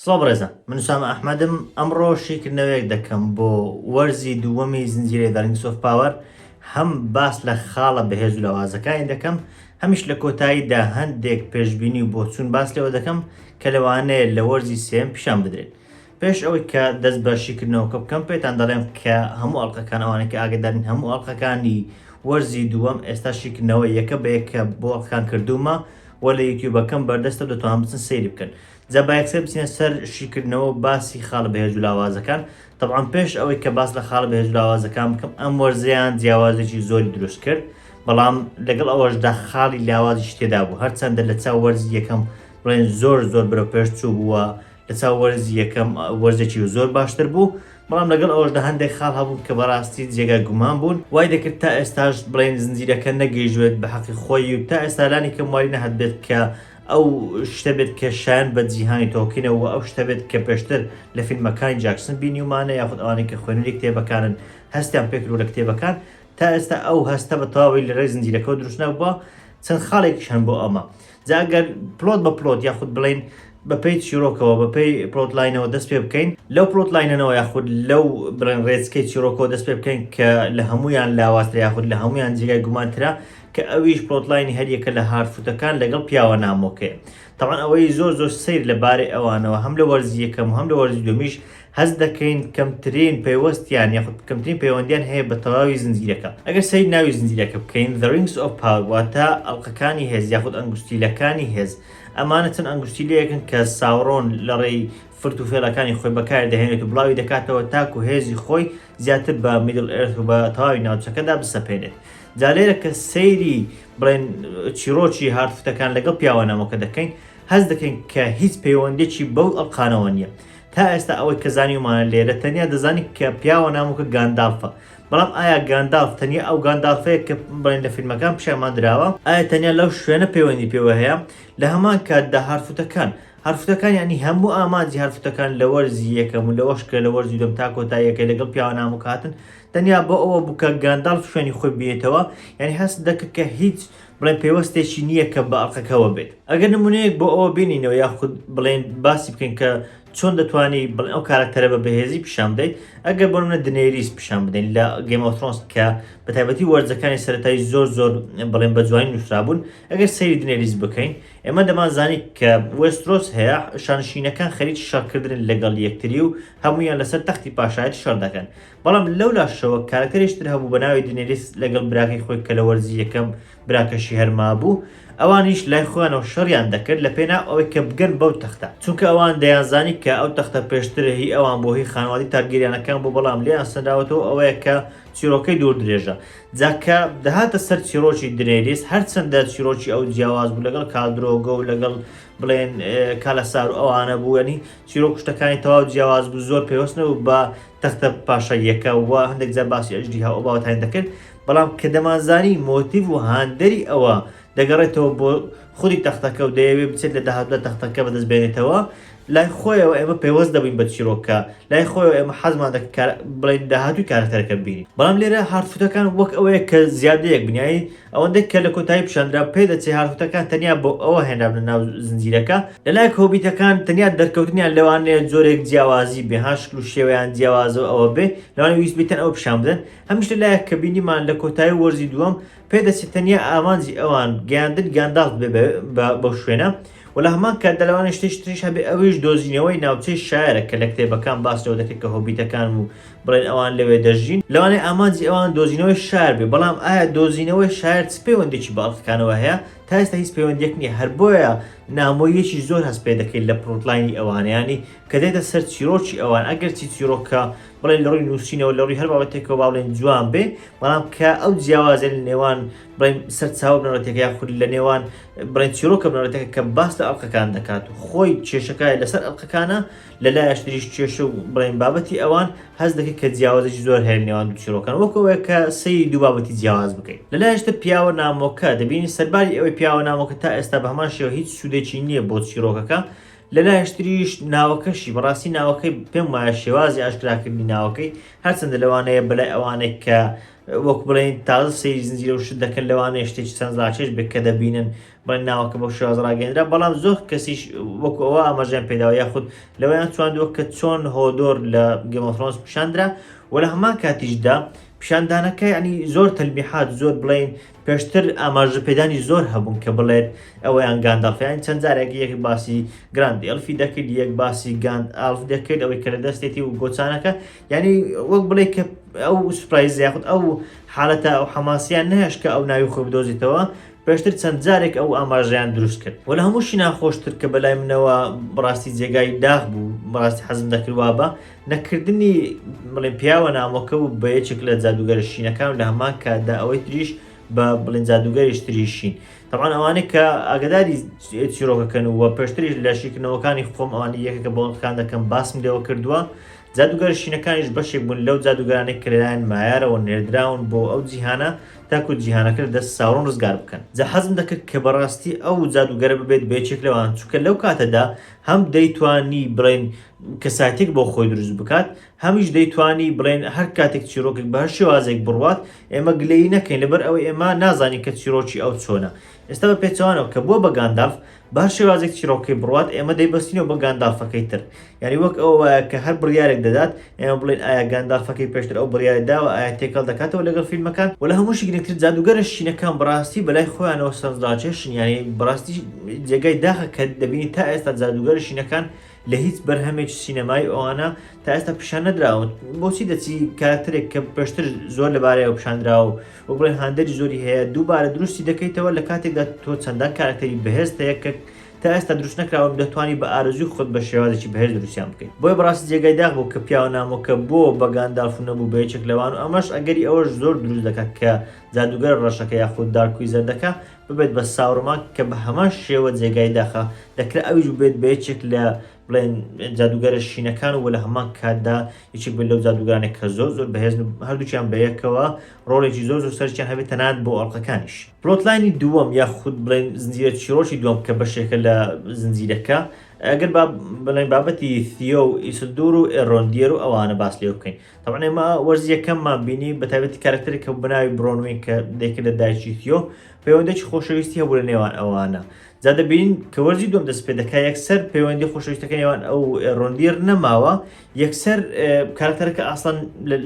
سڵ من سامە ئەحمەدم ئەمڕۆ شیکردنەوەیەک دەکەم بۆ وەرزی دووەمی زنجیرەی The Rings of Power هەم باس لە خاڵە بەهێز و لاوازەکانی دەکەم هەمیش لە کۆتاییدا هەندێک پێشبینی و بۆچوون باس لەوە دەکەم کە لەوانەیە لە وەرزی سێم پیشان بدرێت. پێش ئەوەی کە دەست بە شیکردنەوەکە بکەم پێتان دەڵێم کە هەموو ئەڵلقەکان ئەوانەی کە ئاگدارین هەموو ئەڵلقەکانی وەرزی دووەم ئێستا شیکردنەوە یەکە بە یەکە بۆ ئەڵلقەکان کردومە وە لە یوتیوبەکەم بەردەستە دەتوانن بچن سەیری بکەن. جا باەکسەر بچینە سەر شیکردنەوە باسی خاڵە بەهێز و لاوازەکان. طبعاً پێش ئەوەی کە باس لە خاڵە بەهێز و لاوازەکان بکەم ئەم وەرزەیان جیاوازێکی زۆری دروست کرد، بەڵام لەگەڵ ئەوەشدا خاڵی لاوازیش تێدا بوو، هەرچەندە لە چاو وەرزی یەکەم بڵێن زۆر بەرەو پێش چوو بووە، لە چاو وەرزی یەکەم وەرزێکی زۆر باشتر بوو، بەڵام لەگەڵ ئەوەشدا هەندێک خاڵ هەبوون کە بەڕاستی جێگای گومان بوون، وای دەکرد تا ئێستاش بڵێن زنجیرەکە نەگەیژوێت بە حەقی خۆی و تا ئێستا لانی کەم واری نەهات بێت کە ئەو شتە بێت کە شایەن بە جیهانی تۆکینەوە ئەو شتە بێت کە پێشتر لە فیلمەکانی جاکسن بینیومانە یاخود ئەوانەی کە خوێنەری کتێبەکانن هەستیان پێکرد لە کتێبەکان، تا ئێستا ئەو هەستە بە تەواوی لە ڕێی زنجیرەکە دروست نەبووە، چەند خاڵێکیش هەن بۆ ئەمە. جا ئەگەر پلۆت بە پلۆت یاخود بڵێن بەپێی چیرۆکەوە بەپێی پلۆتلاینەوە دەست پێ بکەین، لەو پلۆتلاینەوە یاخود لەو بڵێن ڕێچکەی چیرۆکەوە دەست پێ بکەین کە لە هەمویان لاوازترە یاخود لە هەمویان جێگای گومانترە، کە ئەویش پلۆتلاینی هەریەکە لە هارفوتەکان لەگەڵ پیاوە نامۆکەیە. طبعاً ئەوەی زۆر سیر لەبارەی ئەوانەوە هەم لە وەرزی یەکەم و هەم لە وەرزی دومیش هەست دەکەین کەمترین پەیوەستیان یاخود کەمترین پەیوەندیان هەیە بە تەواوی زنجیرەکە. ئەگەر سەیر ناوی زنجیرەکە بکەین The Rings of Power واتە ئەڵلقەکانی هێز یاخود ئەنگوستیلەکانی هێز، ئەمانە چەند ئەنگوستیلەیەکن کە ساوڕۆن لە ڕێی فرت و فێڵەکانی خۆی بەکار دەهێنێت و بڵاوی دەکاتەوە تاکو هێزی خۆی زیاتر بە میدل ئێرث و بە تەواوی ناوچەکەدا بسەپێنێت. جا لێرە کە سەیری بڵێن چیرۆکی هارفوتەکان لەگەڵ پیاوە نامۆکە دەکەین، هەست دەکەین کە هیچ پەیوەندێکی بەو ئەڵقانەوە نییە. تا ئێستا ئەوەی کە زانیومانە لێرە تەنیا دەزانی کە پیاوە نامۆکە گاندالفە، بەڵام ئایا گاندالف تەنیا ئەو گاندالفەیە کە بڵێن لە فیلمەکان پیشامان درراوە، ئایا تەنیا لەو شوێنە پەیوەندی پێوە هەیە؟ لە هەمان کاتدا هارفوتەکان ینی هەموو ئامانجی هارفوتەکان لە وەرزی یەکەم و لەوەش کە لە وەرزی دوم تا کۆتاییەکەی لەگەڵ پیاوە نامۆکاتن، تەنیا بۆ ئەوە بوو کە گاندالف شوێنی خۆی بێتەوە، ینی هەست دەکرد کە هیچ بڵێن پێوەستێکی نییە کە بە ئەڵلقەکەەوە بێت. ئەگەر نمونەیەک بۆ ئەوە بینینەوە یاخود بڵێن باسی بکەین کە چۆن دەتوانی بڵێن ئەو کارکتەرە بە بەهێزی پیشان بدەیت، ئەگەر بۆ نمونە دنێریس پیشان بدەین لە گیم ئۆف ترۆنز کە بە تایبەتی وەرزەکانی سەرەتایی زۆر بڵێن بە جوانی نووسرابوون، ئەگەر سەیری دنێریس بکەین ئێمە دەمانزانی کە وێسترۆس هەیە شانشینەکان خەریکی شەڕکردن لەگەڵ یەکتری و هەمویان لەسەر تەختی پاشایەتی شەڕ دەکەن، بەڵام لەو لاشەوە کارکتەرێشتر هەبوو بە ناوی دنێریس لەگەڵ براکەی خۆی کە لە وەرزی یەکەم براکەشی هەرما بوو، ئەوانیش لای خۆیانەوە شەڕیان دەکرد لە پێنا ئەوەی کە بگەن بەو تەختە، چونکە ئەوان دەیانزانی کە ئەو تەختە پێشترە هی ئەوان بۆ هی خانوادی تارگیریانەکان بوو، بەڵام لێیان سەنداوەتەوە ئەوەیە کە چیرۆکەی دوور درێژە. جاکە دەهاتە سەر چیرۆکی دنێریس، هەرچەندە چیرۆکی ئەو جیاواز بوو لەگەڵ کادرۆگە و لەگەڵ بڵێن کالەسار و ئەوانە بوو، ینی چیرۆک شتەکانی تەواو جیاواز بوو، زۆر پێوەستنەوە بە تەختە پاشاییەکە و هەندێک جار باسی ئەژدی هاو باوەتان دەکرد، بەڵام کە دەمانزانی مۆتیڤ و هاندەری ئەوە دەگەڕێتەوە بۆ خودی تەختەکە و دەیەوێت بچێت لە داهات لە تەختەکە بەدەست بێنێتەوە، لای خۆیەوە ئێمە پێوەست دەبین بە چیرۆکە، لای خۆیەوە ئێمە حەزمان بڵێن داهاتوی کارکتەرەکە ببینین. بەڵام لێرە هارفوتەکان وەک ئەوەیە کە زیادەیەک بنیایی ئەوەندەی کە لە کۆتایی پیشاندرا پێ دەچێت هارفوتەکان تەنیا بۆ ئەوە هێنرا بنە ناو زنجیرەکە، لەلایەک هۆبیتەکان تەنیا دەرکەوتنیان لەوانەیە جۆرێک جیاوازی بێ، هاشکل و شێوەیان جیاوازەوە ئەوە بێ، لەوانەیە ویست بیتەن ئەوە پیشان بدەن. هەمیش لەلایەک کە بینیمان لە کۆتایی وەرزی دووەم پێدەچێت تەنیا ئامانجی ئەوان گەیاندن گاندالف بێ بەو شوێنە، و لە هەمان کاتدا لەوانەیە شتێکی تریش هەبێ ئەویش دۆزینەوەی ناوچەی شایەرە کە لە کتێبەکان باس لەوە دەکرێت کە هۆبیتەکان و بڵێن ئەوان لەوێ دەژین، لەوانەیە ئامانجی ئەوان دۆزینەوەی شایەر بێ، بەڵام ئایا دۆزینەوەی شایەر چ پەیوەندێکی بە ئەڵلقەکانەوە هەیە؟ تا ئێستا هیچ پەیوەندێک نییە، هەر بۆیە نامۆیەکی زۆر هەست پێ دەکەیت لە پلۆتلاینی ئەوان، ینی کە دێتە سەر چیرۆکی ئەوان ئەگەرچی چیرۆکە بڵێن لە ڕووی نووسینەوە لە ڕووی هەر بابەتێکەوە باڵێن جوان بێ، بەڵام کە ئەو جیاوازە لە نێوان بڵێن سەرچاوە بنەڕەتێکە یاخود لە نێوان بڵێن چیرۆکە بنەڕەتێکە کە باس لە ئەڵلقەکان دەکات و خۆی کێشەکە لەسەر ئەڵلقەکانە، لەلایەش تریش کێشە و بڵێن بابەتی ئەوان هەست دەکەیت کە جیاوازێکی زۆر هەیە لە نێوان دوو چیرۆکان، وەکەوەیە کە سەیری دوو بابەتی جیاواز بکەیت. لەلایەشتر پیاوە نامۆکە دەبینی سەرباری ئەوەی پیاوە نامۆکە تا ئێستا بە هەمان شێوە هیچ سوودێکی نییە بۆ چیرۆکەکە، لەلایەشتریش ناوەکەشی بەڕاستی ناوەکەی پێم وایە شێوازی ئاشکراکردنی ناوەکەی هەرچەندە لەوانەیە بەلای ئەوانەی کە وەک بڵێن تازە سەیری زنجیرە و شت دەکەن لەوانەیە شتێکی چەندڕاکێش بێت کە دەبینن بڵێن ناوەکە بەو شێوازە ڕاگەیەنرا، بەڵام زۆر کەسیش وەکو ئەوە ئاماژەیان پێداوە یاخود لەوەیان توانیوە کە چۆن هۆدۆر لە گێم ئۆف ترۆنز پیشاندرا و لە هەمان کاتیشدا پیشاندانەکە ینی زۆر تەلمیحات زۆر بڵێن پێشتر ئاماژە پێدانی زۆر هەبوون کە بڵێت ئەوەیان گاندالفیان چەند جارێک یەک باسی گراند ئەلفی دەکرد، یەک باسی گاند ئالف دەکرد ئەوەی کە لە دەستێتی و گۆچانەکە، ینی وەک بڵێ کە ئەو سوپرایز یاخود ئەو حالەتە ئەو حەماسیان نەهێش کە ئەو ناوی خۆ بدۆزیتەوە، پێشتر چەند جارێک ئەو ئاماژەیان دروست کرد و لە هەمووشی ناخۆشتر کە بەلای منەوە بەڕاستی جێگای داغ بوو، بەڕاستی حەزم دەکردوا بە نەکردنی بڵێن پیاوە نامۆکە و بە یەکێک لە جادوگەرە شینەکان لە هەمان کاتدا ئەوەی تریش بە بڵێن جادوگەریش تریشین. طبعاً ئەوانەی کە ئاگداری چیرۆکەکەن و پێشتریش لە شیکردنەوەکانی خۆم ئەوانەی یەکێکە بۆڵەکان دەکەم باسم لێوە کردووە، جادوگەر شینەکانیش بەشێک بوون لەو جادوگەرانەی کردلایەن مایارەوە نێردراون بۆ ئەو جیهانە تاکو جیهانەکە دەست ساڕۆن ڕزگار بکەن. جا حەزم دەکرد کە بەڕاستی ئەو جادوگەرە ببێت بێچێک لەوان، چونکە لەو کاتەدا هەم دەیتوانی بڵێن کەساتێک بۆ خۆی دروست بکات، هەمیش دەیتوانی بڵێن هەر کاتێک چیرۆکێک بە هەر شێوازێک بڕوات ئێمە گلەی نەکەین لەبەر ئەوەی ئێمە نازانی کە چیرۆکی ئەو چۆنە. ئێستا بە پێچەوانەوە کە بۆ بە گاندالف بە هەر شێوازێک چیرۆکەی بڕوات ئێمە دەیبەستینەوە بە گاندالفەکەی تر، یعنی وەک ئەوە کە هەر بڕیارێک دەدات ئێمە بڵێن ئایا گاندالفەکەی پێشتر ئەو بڕیارە داوە ئایا تێکەڵ دەکاتەوە لەگەڵ فیلمەکان و لە هەمووشی گرنگتر جادوگەرە شینەکان بەڕاستی بەلای خۆیانەوە سەرنجڕاکێشن، یعنی بەڕاستی جێگای داخە کە دەبینی تا ئێستا جادوگەرە شینەکان لە هیچ بەرهەمێکی سینەمای ئەوانە تا ئێستا پیشان نەدراون. بۆچی دەچی کارکتەرێک کە پێشتر زۆر لەبارەی ئەو پیشاندراوە و بڵێن هاندەری زۆری هەیە دووبارە دروستی دەکەیتەوە لە کاتێکدا تۆ چەندان کارکتەری بەهێزتە یەکە تا ئێستا دروست نەکراوە دەتوانی بە ئارزوی خۆت بە شێوازێکی بەهێز دروستیان بکەیت. بۆیە بەڕاستی جێگای داغ بوو کە پیاوە نامۆکە بۆ بە گاندالف نەبوو بە یەکێک لەوان و ئەمەش ئەگەری ئەوەش زۆر دروست دەکات کە جادوگەر ڕەشەکە یاخود دارکویزەر دەکات ببێت بە ساوڕمان کە بە هەمان شێوە جێگای داخە دەکرێت ئەویش بێت بە یەکێک لە بڵێن جادوگەرە شینەکان و لە هەمان کاتدا یەکێک بێت لەو جادوگرانێک کە زۆر زۆر بەهێزن و هەردووچیان بەیەکەوە ڕۆڵێکی زۆر زۆر سەرچیان هەبێت تەنانەت بۆ ئەڵقەکانیش. پلۆتلاینی دووەم یاخود بڵێن زنجیرە چیرۆکی دووەم کە بەشێکە لە زنجیرەکە ئەگەر بڵێن بابەتی ثیۆ و ئیسلدور و ئێڕۆندیێر و ئەوانە باس لێ بکەین. طبعاً ئێمە وەرزی یەکەممان بینی بە تایبەتی کارکتەرێک کە بناوی برۆنوین کە دەیکرد لە دایکی ثیۆ پەیوەندێکی خۆشەویستی هەبوو لە نێوان ئەوانە. جا دەبینین کە وەرزی دووەم دەست پێ دەکات یەکسەر پەیوەندی خۆشەویستەکە نێوان ئەو ئێڕۆندیێر نەماوە، یەکسەر کارکتەرەکە ئاسڵان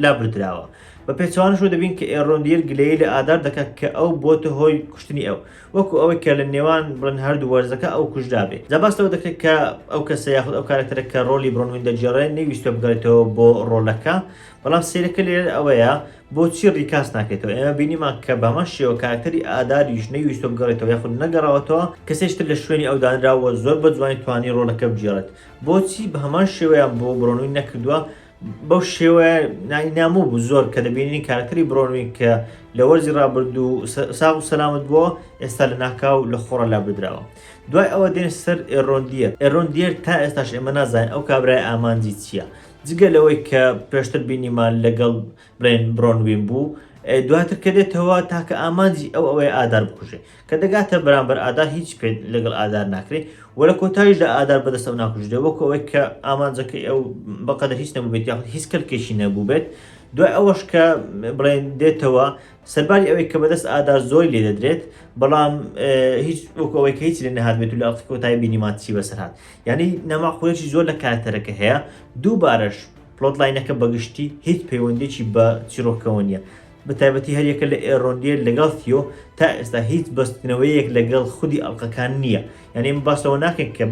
لابردراوە. بە پێچەوانەشەوە دەبین کە ئێڕۆندیێر گلەیی لە ئادار دەکات کە ئەو بۆتە هۆی کوشتنی ئەو، وەکو ئەوەی کە لە نێوان بڵێن هەردوو وەرزەکە ئەو کوژرابێ. جا باستەوە دەکرێت کە ئەو کەسە یاخود ئەو کارکتەرە کە ڕۆلی برۆنوین دەجێڕێت نەیویستوە بگەڕێتەوە بۆ ڕۆلەکە، بەڵام سیرەکە لێرە ئەوەیە بۆچی ڕیکاس ناکرێتەوە. ئێمە بینیمان کە بەمە شێوە کارکتەری ئاداریش نەیویستوە بگەڕێتەوە یاخود نەگەڕاوەتەوە، کەسێشتر لە شوێنی ئەو دانراوە زۆر بە جوانی توانی ڕۆلەکە بجێڕێت. بۆچی بە هەمان شێوەیان بۆ برۆنوین نەکردووە؟ بەو شێوەیە ناموو بوو زۆر کە دەبینی کارکتەری برۆنوین کە لە وەرزی ڕابرد و ساغ و سەلامت بووە ئێستا لە ناکاو لە خۆڕە لابدراوە. دوای ئەوە دێن سەر ئێڕۆندیێر. ئێڕۆندیێر تا ئێستاش ئێمە نازانین ئەو کابرای ئامانجی چییە، جگە لەوەی کە پێشتر بینیمان لەگەڵ بڵێن برۆنوین بوو، دواتر کە دێتەوە تاکە ئامانجی ئەوەیە ئادار بکوژێ کە دەگاتە بەرامبەر ئادار هیچ پێ لەگەڵ ئادار ناکرێت و لە کۆتاییشدا ئادار بەدەستە ناکوژێت، وەکو ئەوەی کە ئامانجەکەی ئەو بەقەدر هیچ نەبوو بێت یاخود هیچ کەلکێشی نەبوو بێت. دوای ئەوەش کە بڵێن دێتەوە سەرباری ئەوەی کە بەدەست ئادار زۆری لێ دەدرێت، بەڵام هیچ وەکو ئەوەی کە هیچ لێ نەهات بێت و لە کۆتایی بینیمان چی بەسەر هات، یعنی نەماخۆیەکی زۆر لە کارکتەرەکە هەیە. دووبارەش پلۆتلاینەکە بەگشتی هیچ پەیوەندێکی بە چیرۆکەوە نییە، بەتایبەتی هەریەکە لە ئێڕۆندیێر لەگەڵ ثیۆ تا ئێستا هیچ بەستنەوەیەک لەگەڵ خودی ئەڵقەکان نییە، یعنی ئێمە باسەوە ناکەین کە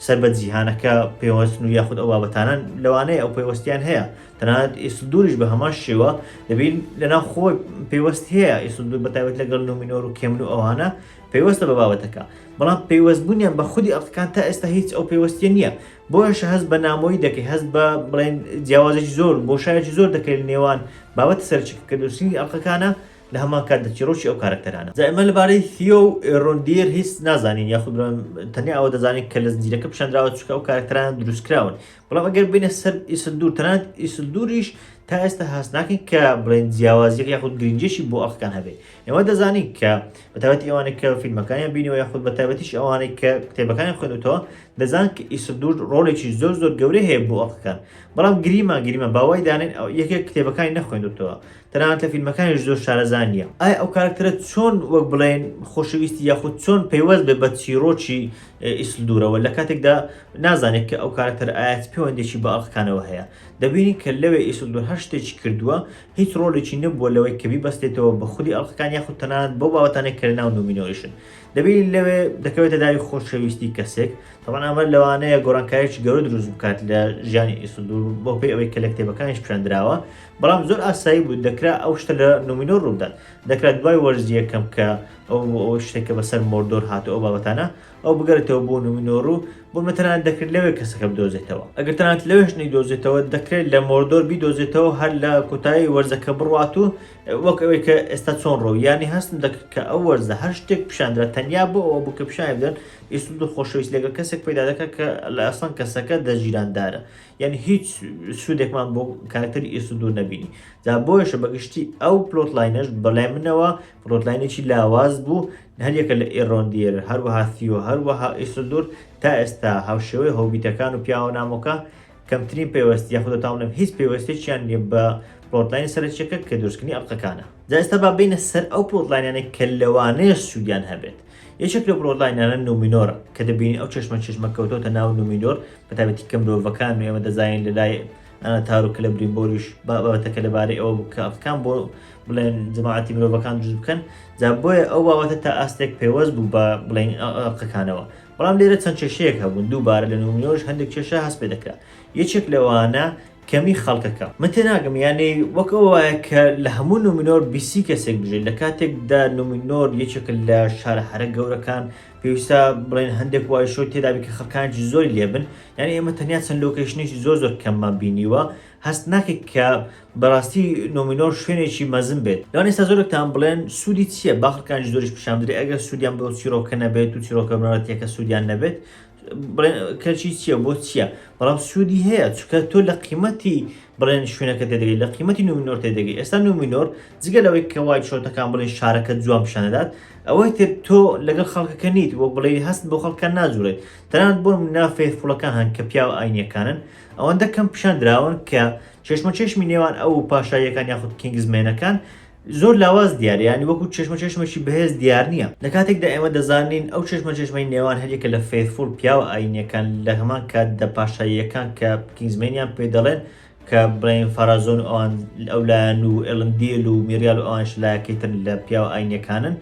سەر بە جیهانەکە پێوەستن و یاخود ئەو بابەتانە لەوانەیە ئەو پێوەستیان هەیە. تەنانەت ئیسلدوریش بە هەمان شێوە دەبین لەناو خۆی پێوەست هەیە. ئیسلدور بەتایبەت لەگەڵ نومینۆر و کێمن و ئەوانە پێوەستە بە بابەتەکە، بەڵام پێوەستبوونیان بە خودی ئەڵقەکان تا ئێستا هیچ ئەو پێوەستیە نییە. بۆیەش هەست بە نامۆیی دەکەی، هەست بە بڵێن جیاوازێکی زۆر بۆشایەکی زۆر دەکەیت نێوان بابەتە سەرچکە دروستنی ئەڵقەکانە لە هەمان کات چیرۆکی ئەو کارکتەرانە. جا ئێمە لەبارەی ثیۆ و ئێڕۆندیێر هیچ نازانین یاخود تەنیا ئەوە دەزانین کە لە زنجیرەکە پیشاندراوە چونکە ئەو کارکتەرانە دروستکراون، بەڵام ئەگەر بینە سەر ئیسلدور، تەنانەت ئیسلدوریش تا ئێستا هەست ناکەین کە بڵێن جیاوازیەک یاخود گرنگجێکی بۆ ئەڵلقەکان هەبێ. ئێوە دەزانین کە بەتایبەتی ئەوانەی کە فیلمەکانیان بینیەوە یاخود بەتایبەتیش ئەوانەی کە کتێبەکانیان خوێنوتەوە دەزانن کە ئیسلدور ڕۆڵێکی زۆر گەورەی هەیە بۆ ئەڵلقەکان، بەڵام گریمە باوای دانێن یەکێک کتێبەکانی نەخوێندوتەوە، تەنانەت لە فیلمەکانیش زۆر شارەزان نییە. ئایا ئەو کارکتەرە چۆن وەک بڵێن خۆشەویستی یاخود چۆن پەیوەست بێ بە چیرۆکی ئیسلدورەوە لە کاتێکدا نازانێت کە ئەو کارکتەر ئایا پەیوەندێکی بە ئەڵلقەکانەوە هەیە. دەبینی کە لەوێ ئیسلدور هەر شتێکی کردووە هیچ ڕۆڵێکی نەبووە لەوەی کە بیبەستێتەوە بە خودی ئەڵلقەکان یاخود تەنانەت بۆ بابەتانێک کە لەناو نومینۆریشن. دەبینی لەوێ دەکەوێتە داوی خۆشەویستی کەسێک، طبعاً ئەمە لەوانەیە گۆڕانکاریی گەورە دروست بکات لە ژیانی ئیسلدور بۆ پێی ئەوەی کە لە کتێبەکانیش پیشاندراوە، بەڵام زۆر ئاسایی بوو دەکرا ئەو شتە لە نومینۆر ڕوودات. دەکرات دوای وەرزی یەکەم کە ئەو شتێکە بەسەر مۆردۆر هاتە ئەو بابەتانە ئەو بگەرێتەوە بۆ نومینۆر و بۆ تەنانەت دەکرێت لەوێ کەسەکە بدۆزێتەوە. ئەگەر تەنانەت لەوێش نەیدۆزێتەوە دەکرێت لە مۆردۆر بیدۆزێتەوە هەر لە کۆتایی وەرزەکە بڕوات و وەک ئەوەی کە ئێستا چۆن ڕۆ یانی هەستن دەکرێت کە ئەو وەرزە هەر شتێک پیشاندرا تەنیا بۆ ئەوە بوو کە پیشان بدەن ئیسلدور خۆشەویست لەگەڵ کەسێک پەیدا دەکات کە لە ئەسڵان کەسەکە دەژیراندارە، یعنی هیچ سوودێکمان بۆ کارکتەری ئیسلدور نەبینی. جا بۆیشە بەگشتی ئەو پلۆتلاینەش بەلای منەوە پلۆتلاینێکی لاواز بوو، هەریەکە لە ئێڕۆندیێر هەروەها تیۆ هەروەها ئیسلدور تا ئێستا هاوشێوەی هۆبیتەکان و پیاوە نامۆکە کەمترین پێوەستی یاخود تاونم هیچ پێوەستێکیان نیە بە پلۆتلاین سەرچیەکە کە دروستکردنی ئەڵلقەکانە. جا ئێستا با بینە سەر ئەو پلۆتلاینانەی کە لەوانەیە سوودیان هەبێت. یەکێک لە پلۆتلاینانە نومینۆرە کە دەبینی ئەو چێشمە کەوتۆتە ناو نومینۆر بەتایبەتی کەم مرۆڤەکان و ئێمە دەزانین لە لای تاروکە لە برینبۆریش بابەتەکە لەبارەی ئەوە بوو کە ئەڵلقەکان بۆ بڵێن جەماعەتی مرۆڤەکان دروست بکەن. جا بۆیە ئەو بابەتە تا ئاستێک پێوەست بوو بە بڵێن ئەڵلقەکانەوە، بەڵام لێرە چەند کێشەیەک هەبوون دووبارە لە نومینۆرش هەندێک کێشە هەست پێ دەکرا. یەکێک لەوانە کەمی خەڵکەکە. من تێناگەم یانەی وەک ئەو وایە کە لە هەموو نومینۆر 20 کەسێک بژێت لە کاتێکدا نومینۆر یەکێک لە شارە هەرە گەورەکان پێویستە بڵێن هەندێک وای شۆ تێدابی کە خەڵکانێکی زۆری لێبن، یعنی ئێمە تەنیا چەند لۆکیشنێکی زۆر کەممان بینیوە، هەست ناکەیت کە بەڕاستی نومینۆر شوێنێکی مەزن بێت. لەوان ئێستا زۆرێکتان بڵێن سوودی چییە؟ با خەڵکانیش زۆریش پیشان بدرێت ئەگەر سوودیان بۆ چیرۆکە نەبێت و چیرۆکە بنەڕەتیەکە سوودیان نەبێت کەچی چییە بۆ چییە؟ بەڵام سوودی هەیە چونکە تۆ لە قیمەتی بڵێن شوێنەکە تێدەگەیت، لە قیمەتی نومینۆر تێدەگەیت. ئێستا نومینۆر جگە لەوەی کە وای شۆتەکان بڵێن شارەکە جوان پیشانەدات، ئەوەی تر تۆ لەگەڵ خەڵکەکە نیت وەک بڵێ هەست بۆ خەڵکان ناجوورێت. تەنانەت بۆ نافێفوڵەکان هەن کە پیاوە ئاینیەکانن ئەوەندە کەم پیشان دراون کە چێشمە نێوان ئەو پاشاییەکان یاخود کینگزمێنەکان زۆر لاواز دیارە، ینی وەکو چێشمەشی بەهێز دیار نییە. لە کاتێکدا ئێمە دەزانین ئەو چێشمەی نێوان هەریەکە لە فێفول پیاوە ئاینیەکان لە هەمان کاتدا پاشاییەکان کە کینگزمێنیان پێ دەڵێن کە بڵێن فارازۆن ئەوان ئەولایەن و ئێلندیل و میریال و ئەوانش لایەکەیتن لە پیاوە ئاینیەکانن.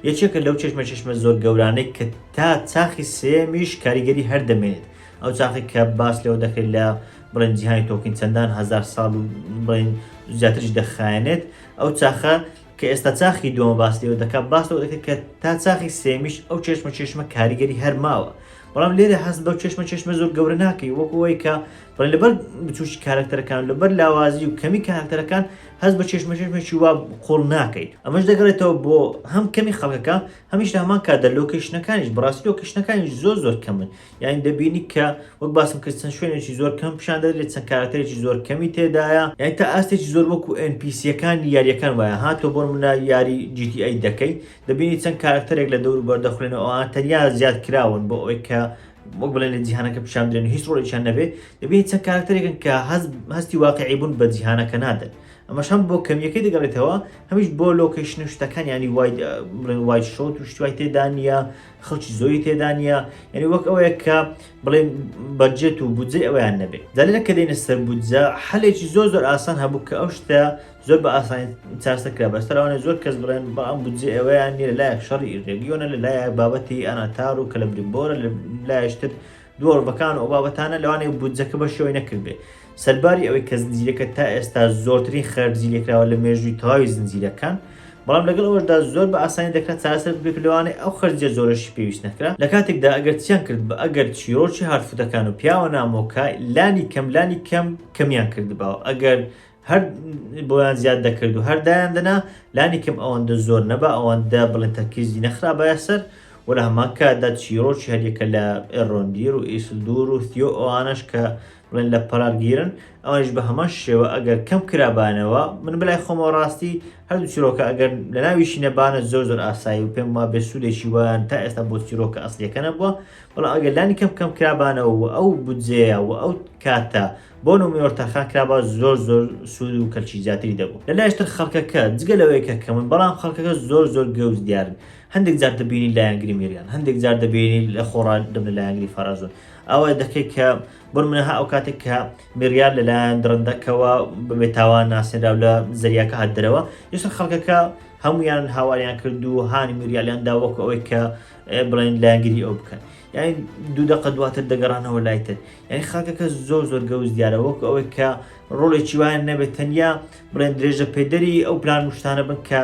یەکێکە لەو چێشمە زۆر گەورانەی کە تا چاخی سێمیش کاریگەری هەر دەمێنێت. ئەو چاخی کە باس لەوە دەکرێت لە بڵێن جیهانی تۆکین چەندان هزار ساڵ و بڵێن زیاترش دەخایەنێت. ئەو چاخە کە ئێستا چاخی دووەمە باس لێوە دەکات باس لەوە دەکرێت کە تا چاخی سێمیش ئەو چێشمە کاریگەری هەر ماوە، بەڵام لێرە هەست بەو چێشمە زۆر گەورە ناکەی وەکەوەی کە بڵێن لەبەر بچوشی کارکتەرەکان لەبەر لاوازی و کەمی کارکتەرەکان هەست بە چێشمەشی وا قوڵ ناکەیت. ئەمەش دەگەڕێتەوە بۆ هەم کەمی خەڵکەکە هەمیش لە هەمان کاتدا لۆکیشنەکانیش بەڕاستی لۆکیشنەکانیش زۆر کەمن، یعنی دەبینی کە وەک باسم کرد چەند شوێنێکی زۆر کەم پیشان دەدرێت چەند کارکتەرێکی زۆر کەمی تێدایە، یعنی تا ئاستێکی زۆر وەکو NPCەکانی یاریەکان وایە هاتۆ بۆ منە یاری GTA دەکەی دەبینی چەند کارکتەرێک لە دەور بەردەخولێنەوە ئەوان تەنیا زیاد کراون بۆ ئەوەی کە وەک بڵێن لە جیهانەکە پیشان بدرێن هیچ ڕۆڵێکیان نەبێت. دەبینی چەند کارکتەرێکن کە هەستی واقعی بوون بە جیهانەکە نادەن. ئەمەش هەم بۆ کەمیەکەی دەگەڕێتەوە هەمیش بۆ لۆکیشن شتەکان ینی وای شۆت و شتوای تێدا نیە، خەڵکی زۆری تێدا نیە، یعنی وەک ئەوەیە کە بڵێن بەجێت و بودجێ ئەویان نەبێت. جالێرە کە دێنە سەر بودجە حەلێکی زۆر ئاسان هەبوو کە ئەو شتە زۆر بە ئاسانی چارەسەر کرا. بەستەراوانێ زۆر کەس بڵێن بەڵام بودجێ ئەوەیان نیە لەلایەک شەڕی ڕێگیۆنە لەلایەک بابەتی ئەناتار و کە لە برینبۆرە لایەشتر دووەڕبەکان و بابەتانە لەوانەیە بودجەکە بە شێوەی نەکرد بێ. سەرباری ئەوەی کە زنجیرەکە تا ئێستا زۆرترین خەرجی لێکراوە لە مێژووی تەواوی زنجیرەکان، بەڵام لەگەڵ ئەوەشدا زۆر بە ئاسانی دەکرێت چارەسەر بکرێت لەوانەیە ئەو خەرجە زۆرەشی پێویست نەکرا. لە کاتێکدا ئەگەر چیان کرد بە ئەگەر چیرۆکی هارفوتەکان و پیاوە نامۆکای لانی کەم کەمیان کردباوە، ئەگەر هەر بۆیان زیاد دەکرد و هەردایان دەنا لانی کەم ئەوەندە زۆر نەبە ئەوەندە بڵێن تەرکیزی نەخرا بەسەر ولا هەمان کاتدا چیرۆکی هەریەکە لە ئێڕۆندیر و ئیسلدور و تیۆ ئەوانش کە بڵێن لە پەلارگیرن ئەوانش بە هەمان شێوە ئەگەر کەم کرابانەوە من بلای خۆمەوە ڕاستی هەردوو چیرۆکە ئەگەر لە ناویشی نەبانە زۆر ئاسایی و پێم وا بێ سوودێکی وان تا ئێستا بۆ چیرۆکە ئەسلیەکە نەبووە بەڵام ئەگەر لانی کەم کرابانەوە و ئەو بودجەیە و ئەو کاتە بۆ نوێوەرتەخان کرابا زۆر سوود و کەلکی زیاتری دەبوو لە لایشتر خەڵکەکە جگە لەوەی کە کەمن بەڵام خەڵکەکە زۆر گەوز دیارن هەندێک جار دەبینی لایەنگری میریان هەندێک جار دەبینی لە خۆڕا دەم لە لایەنگری فەرازۆن ئەوە دەکەیت کە بۆ منەها ئەو کاتێک کە میریال لەلایەن درڕندەکەەوە بەبێتاوان ناسێنرا لە زەریاکە هات دەرەوە یستا خەڵکەکە هەمویان هاواریان کرد و هانی میریالیاندا وەکو ئەوەی کە بڵێن لایەنگری ئەو بکەن یعنی دوو دقە دواتر دەگەڕانەوە لایتر یعنی خەڵکەکە زۆر گەوز دیارە وەکو ئەوەی کە ڕۆڵێکی وایە نەبێت تەنیا بڵێن درێژە پێدەری ئەو پلان مشتانە بن کە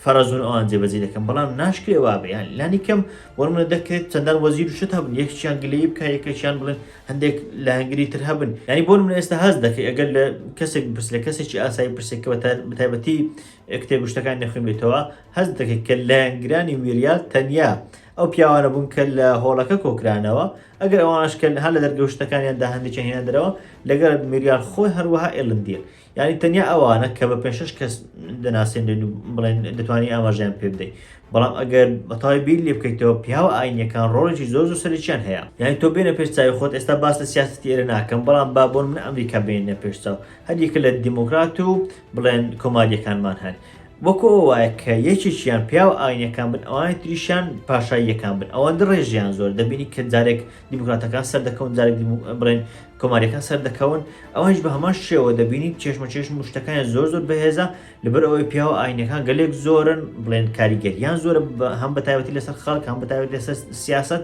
فەرازۆن ئەوان جێبەجێ دەکەن بەڵام ناشکرێ وابێ یان لانی کەم وەرمونە دەکرێت چەندان وەزیر و شت هەبن یەکیان گلەیی بکە یەکێکیان بڵێن هەندێک لایەنگری تر هەبن ینی بۆ من ئێستا هەست دەکەی ئەگەر لە کەسێک پرس لە کەسێکی ئاسایی پرسێکە بەتایبەتی کتێب شتەکان نەخوێن بێتەوە هەست دەکەیت کە لایەنگرانی میریال تەنیا ئەو پیاوانە بوون کە لە هۆڵەکە کۆکرانەوە ئەگەر ئەوانشکە هەر لە دەرگەشتەکانیاندا هەندێکیان هێنا دەرەوە لەگەر میریال خۆی هەروەها ئێڵندیر یعنی تەنیا ئەوانە کە بە 5 کەس دەناسێنن و بڵێن دەتوانانی ئاماژیان پێ بدەیت بەڵام ئەگەر بەتاوی بیر لێ بکەیتەوە پیاوە ئاینیەکان ڕۆڵێکی زۆر سەرچیان هەیە یعنی تۆ بێنە پێش چاوی خۆت ئێستا باس لە سیاستی ئێرە ناکەم بەڵام با بۆن من ئەمریکا بێنە پێش چاو هەریەکە لە دیموکرات و بڵێن کۆماریەکانمان هەن وەکو ئەو وایە کە یەکێکیان پیاوە ئاینەکان بن ئەوانی تریشان پاشاییەکان بن ئەوەندە ڕێژیان زۆر دەبینی کە جارێک دیموکراتەکان سەر دەکەون جارێک بڵێن کۆماریەکان سەر دەکەون ئەوانش بە هەمان شێوە دەبینی چێشم مشتەکان زۆر بەهێزە لەبەر ئەوەی پیاوە ئاینەکان گەلێک زۆرن بڵێن کاریگەریان زۆرە هەم بەتایبەتی لەسەر خەڵک هەم بەتایبەتی لەسەر سیاست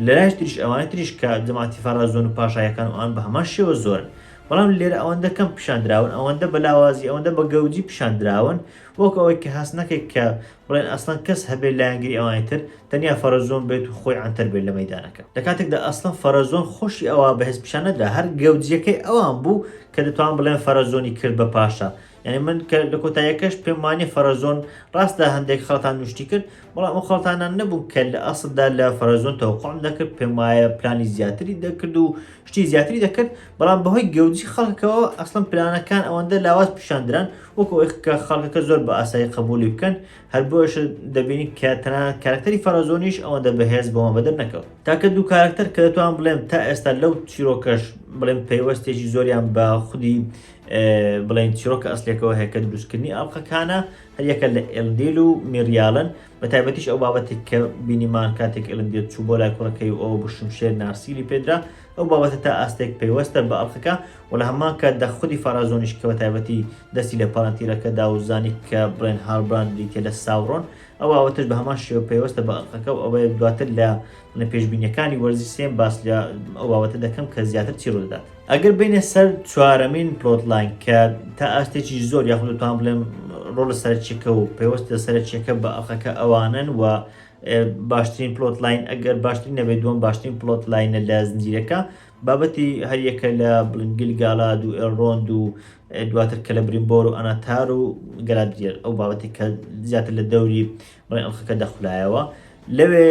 لە لایش تریش ئەوانە تریش کە جەماعەتی فەرازۆن و پاشایەکان ئەوان بە هەمان شێوە زۆرن بەڵام لێرە ئەوەندە کەم پیشاندراون ئەوەندە بەلاوازی ئەوەندە بە گەوجی پیشاندراون وەک ئەوەی کە هەست نەکەیت کە بڵێن ئەسڵان کەس هەبێت لایەنگری ئەوانی تر تەنیا فەرەزۆن بێت و خۆی عنتەر بێت لە مەیدانەکە لە کاتێکدا ئەسڵان فەرەزۆن خۆشی ئەوە بەهێز پیشان نەدرا هەر گەوجیەکەی ئەوان بوو کە دەتوان بڵێن فەرەزۆنی کرد بە پاشا یعنی من کە لە کۆتاییەکەش پێم وانێ فەرەزۆن ڕاستدا هەندێک خەڵتان نوشتی کرد بەڵام ئەو خەڵتانان نەبوو کە لە ئەسڵدا لە فەرەزۆن تەوقعم دەکرد پێم وایە پلانی زیاتری دەکرد و شتی زیاتری دەکرد بەڵام بەهۆی گەوجی خەڵکەوە ئەسڵن پلانەکان ئەوەندە لاواز پیشاندران وەکو کە خەڵکەکە زۆر بە ئاسایی قبولی بکەن هەر بۆش دەبینی کە تەنانەت کارکتەری فەرەزۆنیش ئەوەندە بەهێز بۆمە بەدەر نەکەوت تاکە دوو کارکتەر کە دەتوان بڵێم تا ئێستا لەو چیرۆکەش بڵێم پەیوەستێکی زۆریان بە خودی بڵێن چیرۆکە ئەسلێکەوە هەیە کە دروستکردنی ئەڵلقەکانە هەریەکە لە ئێلندیل و میریالن بە تایبەتیش ئەو بابەتێک کە بینیمان کاتێک ئێلندێت چوو بۆ لای کوڕەکەی و ئەوە بشمشێر نارسیلی پێدرا ئەو بابەتە تا ئاستێک پەیوەستە بە ئەڵلقەکە و لە هەمان کە دەخودی فەرەزۆنیش کە بە تایبەتی دەستی لە پاڵەنتیرەکەدا و زانی کە بڵێن هاڵبراند بریتێ لە ساوڕۆن ئەو بابەتش بە هەمان شێوە پەیوەستە بە ئەڵلقەکە و ئەوەیە دواتر لە پێشبینیەکانی وەرزی سێم باس لە ئەو بابەتە دەکەم کە زیاتر چی ڕوودەدات ئەگەر بینە سەر چوارەمین پلۆتلاین کە تا ئاستێکی زۆر یاخود دەتوان بڵێم ڕۆڵە سەرچیەکە و پێوەستە سەرچیەکە بە ئەڵلقەکە ئەوانن و باشترین پلۆتلاین ئەگەر باشترین نەبێت دووەم باشترین پلۆتلاینە لە زنجیرەکە بابەتی هەریەکە لە بلنگیلگالاد و ئێڕۆند و دواتر کە لە بریمبۆر و ئەناتار و گەلادرێر ئەو بابەتی کە زیاتر لە دەوری بڵێن ئەڵلقەکە دەخولایەوە لەوێ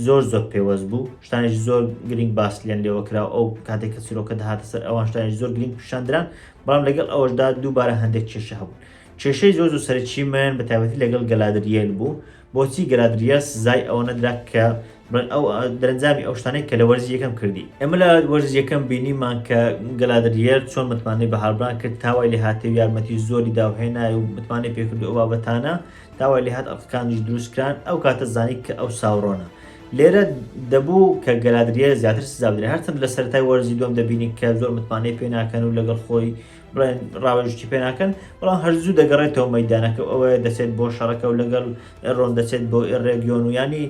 زۆر پێوەست بوو شتانێکی زۆر گرنگ باسلیان لێوەکرا ئەو کاتێک کە چیرۆکە داهاتە سەر ئەوان شتانێکی زۆر گرنگ پیشاندران بەڵام لەگەڵ ئەوەشدا دووبارە هەندێک کێشە هەبوو کێشەی زۆر سەرچی من بە تایبەتی لەگەڵ گەلادریێل بوو بۆچی گەلادریێل سزای ئەوە نەدرا کە ئەو دەرەنجامی ئەو شتانەی کە لە وەرزی یەکەم کردی ئێمە لە وەرزی یەکەم بینیمان کە گەلادریێل چۆن متمانەی بە هەڵبران کرد تاوای لێ هاتێ و یارمەتی زۆری داوهێنای و متمانەی پێکرد ئەو بابەتانە تاوای لێ هات ئەڵلقەکانیش دروستکران ئەو کاتە زانی کە ئەو ساوڕۆنە لێرە دەبوو کە گەلادریێل زیاتر سزا بدرێت هەرچەند لە سەرەتای وەرزی دوم دەبینی کە زۆر متمانەی پێ ناکەن و لەگەڵ خۆی بڵێن ڕاوێژی پێ ناکەن بەڵام هەرزوو دەگەڕێتەوە مەیدانەکە ئەوەیە دەچێت بۆ شەڕەکە و لەگەڵ ڕۆن دەچێت بۆ ڕێگیۆن و ینی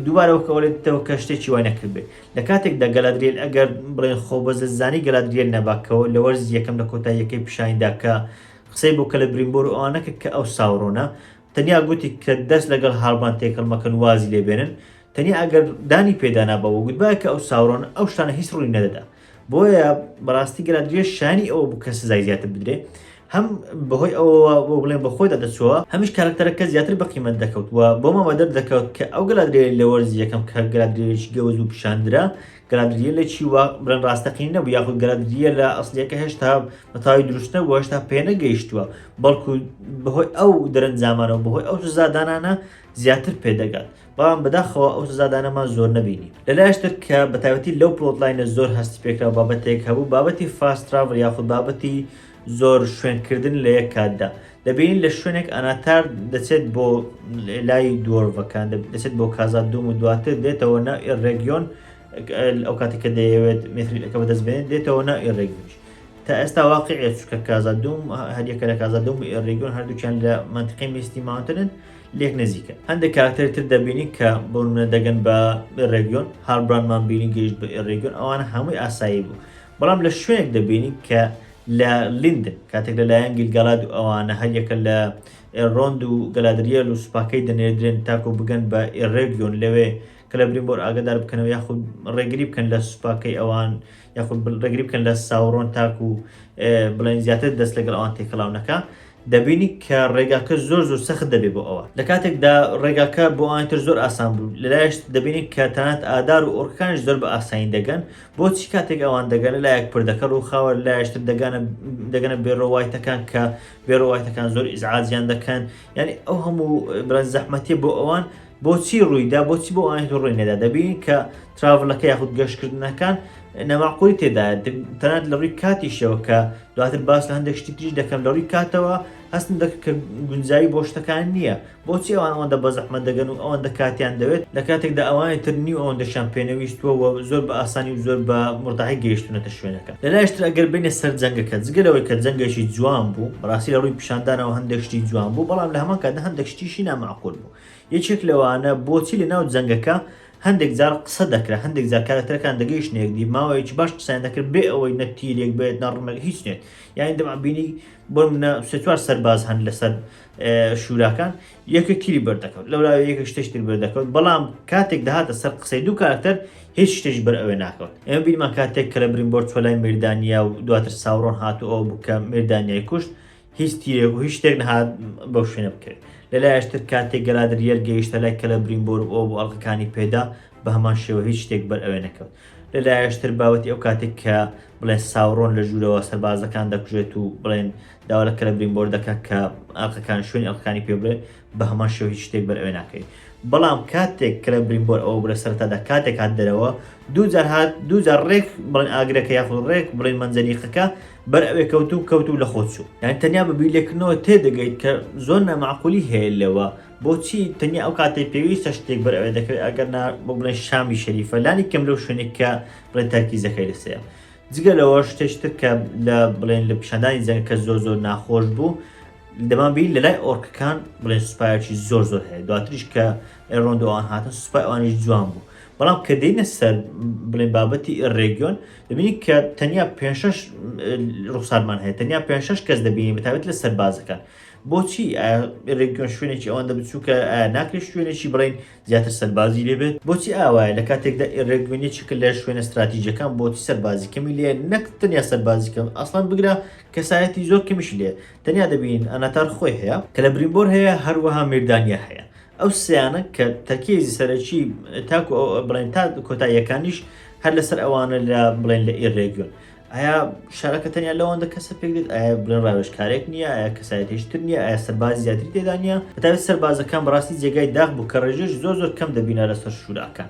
دووبارەوە کەوەێتەوە کە شتێکی وای نەکرد بێت لە کاتێکدا گەلادریێل ئەگەر بڵێن خۆبەزەزانی گەلادریێل نەباکەوە لە وەرزی یەکەم لە کۆتاییەکەی پیشانیدا کە قسەی بۆ کە لە بریمبۆر و ئەوانەکە کە ئەو ساوڕۆنە تەنیا گوتی کە دەست لەگەڵ هاڵبان تێکەڵمەکەن وازی لێبێنن تەنیا ئەگەر دانی پێدانابەوە گوتبایە کە ئەو ساوڕۆن ئەو شتانە هیچ ڕووی نەدەدا بۆیە بەڕاستی گەلادریێل شانی ئەوە بوو کە سزای زیاتر بدرێت هەم بەهۆی ئەوە بڵێن بە خۆی دەدەچووە هەمیش کارکتەرەکە زیاتر بە قیمەت دەکەوت و بۆمە بەدەر دەکەوت کە ئەو گەلادرێ لە وەرزی یەکەم کە گەلادرێکی گەوز و پیشاندرا گەلادریە لە چی وە بڵێن ڕاستەقینی نەبوو یاخود گەلادریە لە ئەسڵیەکە هێشتا بەتاوی دروستنە و هێشتا پێ نەگەیشتووە بەڵکو بەهۆی ئەو دەرەنجامانەوە بەهۆی ئەو سزادانانە زیاتر پێدەگات بەڵام بەداخەوە ئەو سزادانەمان زۆر نەبینی لەلایەشتر کە بەتایبەتی لەو پلۆتلاینە زۆر هەستی پێکرا بابەتێک هەبوو بابەتی فاست تراڤڵ یاخود بابەتی زۆر شوێنکردن لە یەک کاتدا دەبینین لە شوێنێک ئەناتار دەچێت بۆ لای دۆرڤەکان دەچێت بۆ کازادوم و دواتر دێتەوە ناو ڕێگیۆن ئەو کاتێککە دەیەوێت متریەکە بەدەست بێنێت دێتەوە ناو ڕێگویش تا ئێستا واقعێت چکە کازادوم هەریەکە لە کازادوم و ڕێگیۆن هەردووچیان لە منتیقی میستی ماونتنن لێک نزیکە هەندێک کارکتەرتر دەبینی کە بۆنە دەگەن بە ڕێگیۆن هاڵبرانمان بینی گەیشت بە ڕێگیۆن ئەوانە هەمووی ئاسایی بوو بەڵام لە شوێنێک دەبینی کە لە لیندن کاتێک لەلایەن گیلگالاد و ئەوانە هەریەکە لە ڕۆند و گەلادریە و سوپاکەی دەنێردرێن تاکو بگەن بە ڕێگیۆن لەوێ کە لە برینبۆر ئاگدار بکەنەوە یاخود ڕێگری بکەن لە سوپاکەی ئەوان یاخود ڕێگری بکەن لە ساوڕۆن تاکو بڵێن زیاتر دەست لەگەڵ ئەوان تێکەڵاونەکە دەبینی کە ڕێگاکە زۆر سەخت دەبێت بۆ ئەوە لە کاتێکدا ڕێگاکە بۆ ئاینتر زۆر ئاسان بوو لەلایەشت دەبینی کە تەنانەت ئادار و ئۆرکانش زۆر بە ئاسایی دەگەن بۆچی کاتێک ئەوان دەگەن لایەک پردەکە ڕووخاوە لایەشتر دەگەنە بێڕۆوایتەکان کە بێڕۆوایتەکان زۆر ئیزعاجیان دەکەن یعنی ئەو هەموو برەن زەحمەتیە بۆ ئەوان بۆچی ڕوویدا بۆچی بۆ ئاینت ڕووی نەدا دەبینی کە تراڤڵەکە یاخود گەشتکردنەکان نەماقولی تێدا تەنانەت لە ڕووی کاتیشەوە کە دواتر باس لە هەندێک شتی تریش دەکەم لە ڕووی کاتەوە هەستن کە گونجایی بۆ شتەکان نییە بۆچی ئەوەندە بە زەحمەت دەگەن و ئەوەندە کاتیان دەوێت لە کاتێکدا ئەوانی تر نی و ئەوەندەشان پێنەویستووە و زۆر بە ئاسانی و زۆر بە مڕداهی گەیشتونەتە شوێنەکە لەلایەشتر ئەگەر بینە سەر جەنگەکە جگەلەوەی کە جەنگێکی جوان بوو بەڕاستی لە ڕووی پیشاندانەوە هەندێک شتی جوان بوو بەڵام لە هەمان کاتدا هەندێک شتیشی نامەعقول بوو یەکێک لەوانە بۆچی لە ناو جەنگەکە هەندێک جار قسە دەکرا هەندێک جار کارکتەرەکان دەگەیشتنێکدی ماوەیەکی باش قسەیان دەکرد بێ ئەوەی نەتیرێک بێت ناڕمەک هیچ نێت یانی دەمابینی بۆ منە سێ-چوار سەرباز هەن لەسەر شوراکان یەکێک تیری بەردەکەوت لەولا یەکێک شتێک تر بەردەکەوت بەڵام کاتێک دەهاتە سەر قسەی دوو کارکتەر هیچ شتێش بەر ئەوێ ناکەوت ئێمە بینمان کاتێک کە لە برینبۆر چوە لای مێردانیا و دواتر ساوڕۆن هاتووە ئەو بوو کە مێردانیای کوشت هیچ تیرێک و هیچ شتێک نەهات بەو شوێنە بکرێت لەلایەشتر کاتێک گەلادریەر گەیشتە لای کە لە برینبۆر ئەو بۆ ئەڵلقەکانی پێدا بە هەمان شێوە هیچ شتێک بەر ئەوێ نەکەوت لەلایەشتر باوەتی ئەو کاتێک کە بڵێن ساوڕۆن لە ژوورەوە سەربازەکان دەکوژێت و بڵێن داوا کە لە برینبۆر دەکات کە ئەڵلقەکان شوێنی ئەڵلقەکانی پێ بڵێ بە هەمان شێوە هیچ شتێک بەر ئەوێ ناکەیت بەڵام کاتێک کە لە برینبۆر ئەوە بڵێ سەرەتادا کاتێک هات دەرەوە دووجار ڕێک بڵێن ئاگرەکە یاخود ڕێک بڵێن مەنجەریقەکە بەر ئەوێ کەوتو لە خۆچوو یعنی تەنیا بە بیرلێکردنەوە تێدەگەیت کە زۆر نەمەعقولی هەیە لەوە بۆچی تەنیا ئەو کاتێک پێویستە شتێک بەر ئەوێ دەکەوێت ئەگەر بۆ بڵێن شامی شەریفە لانی کەم لەو شوێنێک کە بڵێن تەرکیزەکەی لەسەیە جگە لەوە شتێشتر کە لە بڵێن لە پیشاندانی جەنگەکە زۆر ناخۆش بوو دەمان بین لە لای ئۆرکەکان بڵێن سوپایەکی زۆر هەیە دواتریش کە ڕۆندەوان هاتن سوپای ئەوانیش جوان بوو بەڵام کە دێنە سەر بڵێن بابەتی ڕێگیۆن دەبینی کە تەنیا 5 ڕوخسارمان هەیە تەنیا 5 کەس دەبینی بەتابەت لە سەربازەکان بۆچی ڕێگیۆن شوێنێکی ئەوەندە بچووکە ناکرێت شوێنێکی بڵێن زیاتر سەربازی لێبێت بۆچی ئاوایە لە کاتێکدا ڕێگوێنێکیکە لە شوێنە استراتیژیەکان بۆچی سەربازی کەمی لێ نەک تەنیا سەربازی کەم ئەسڵان بگرە کەسایەتی زۆر کەمیش لێ تەنیا دەبین ئەناتار خۆی هەیە کە لە برینبۆر هەیە هەروەها مێردانیا هەیە ئەو سیانە کە تەرکیزی سەرەکی تاکو بڵێن تا کۆتاییەکانیش هەر لەسەر ئەوانە لە بڵێن لە ڕێگیۆن ئایا شارەکە تەنیا لەوەندە کەسە پێک دێت ئایا بڵێن ڕاوێژکارێک نییە ئایا کەسایەتیشتر نییە ئایا سەرباز زیاتری تێدا نییە بەتابەت سەربازەکان بەڕاستی جێگای داغ بوو کە ڕێژێش زۆر کەم دەبینە لەسەر شوراکان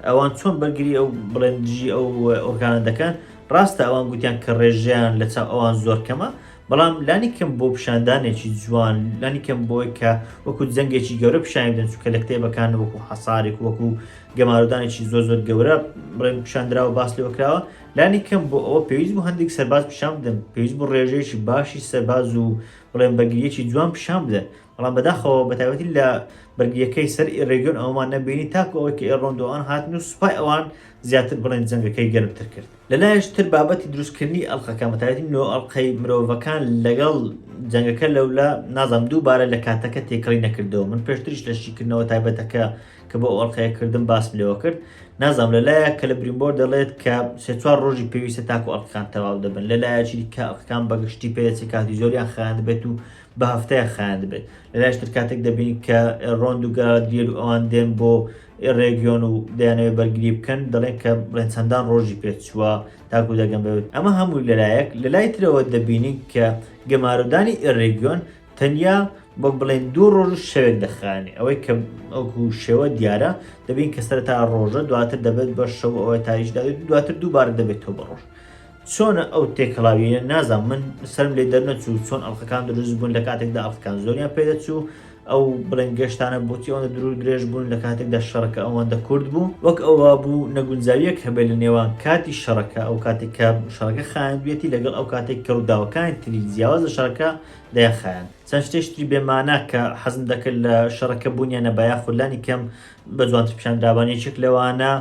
ئەوان چۆن بەرگری ئەو بڵێن دژی ئەو ئۆرگانە دەکەن ڕاستە ئەوان گوتیان کە ڕێژیان لە چاو ئەوان زۆر کەمە بەڵام لانی کەم بۆ پیشاندانێکی جوان لانی کەم بۆی کە وەکو جەنگێکی گەورە پیشانی بدەن چونکە لە کتێبەکان وەکو حەسارێک وەکو گەمارودانێکی زۆر گەورە بڵێن پیشاندراوە باس لێوەکراوە لانی کەم بۆ ئەوە پێویست بوو هەندێک سەرباز پیشان بدەن پێویست بوو ڕێژەیەکی باشی سەرباز و بڵێن بەگریەکی جوان پیشان بدەن بەڵام بەداخەوە بەتایبەتی لە بەرگیەکەی سەر ئێڕێگۆن ئەومان نەبینی تاکو ئەوەی کە ئێڕۆندەوان هاتن و سوپای ئەوان زیاتر بڵێن جەنگەکەی گەرمتر کرد. لەلایەشتر بابەتی دروستکردنی ئەڵقەکە بەتایبەتی نۆ ئەڵقەی مرۆڤەکان لەگەڵ جەنگەکە لەولە نازانم دووبارە لە کاتەکە تێکەڵی نەکردەوە. من پێشتریش لە شیکردنەوە تایبەتەکە کە بۆ ئەڵقەیە کردم باسم لێوە کرد. نازانم لەلایە کە لە بریمبۆر دەڵێت کە 3-4 ڕۆژی پێویستە تاکو ئەڵقەکان تەواو دەبن، لەلایەکی کە ئەڵقەکان بەگشتی پێدەچێت کاتی زۆریان خایان دەبێت و بە هەفتەیە خایان دەبێت. لەلایەشتر کاتێک دەبینی کە ڕۆند و گەلادریێل و ئەوان دێن بۆ ڕێگیۆن و دەیانەوێت بەرگری بکەن دەڵێن کە بڵێن چەندان ڕۆژی پێچووە تاکو دەگەن بێت. ئەمە هەمووی لەلایەک لەلای ترەوە دەبینین کە گەمارۆدانی ڕێگیۆن تەنیا بۆ بڵێن 2 ڕۆژ و شەوێک دەخایێنێ. ئەوەی کە ئەوکو شێوە دیارە دەبین کە سەرەتا ڕۆژە دواتر دەبێت بە شەو ئەوەی تاریشدا دواتر دووبارە دەبێتەوە بە ڕۆژ. چۆنە ئەو تێکەڵاویە نازان من سەرم لێ دەرنەچوو چۆن ئەڵقەکان دروست بوون لە کاتێکدا ئەڵقەکان زۆریان پێدەچوو ئەو بڵێن گەشتانە بۆچی ئەوەندە دوور درێژ بوون لە کاتێکدا شەڕەکە ئەوەندە کورد بوو وەک ئەوە بوو نەگونجاویەک هەبێت لە نێوان کاتی شەڕەکە ئەو کاتێک کە شەڕەکە خایەنبێتی لەگەڵ ئەو کاتێک کە ڕووداوەکانی تری جیاواز لە شەڕەکە دەیەخایەن. چەند شتێشتری بێمانە کە حەزم دەکرد لە شەڕەکە بوونیانە بەیا خولانی کەم بە جوانتر پیشاندرابانێکێک لەوانە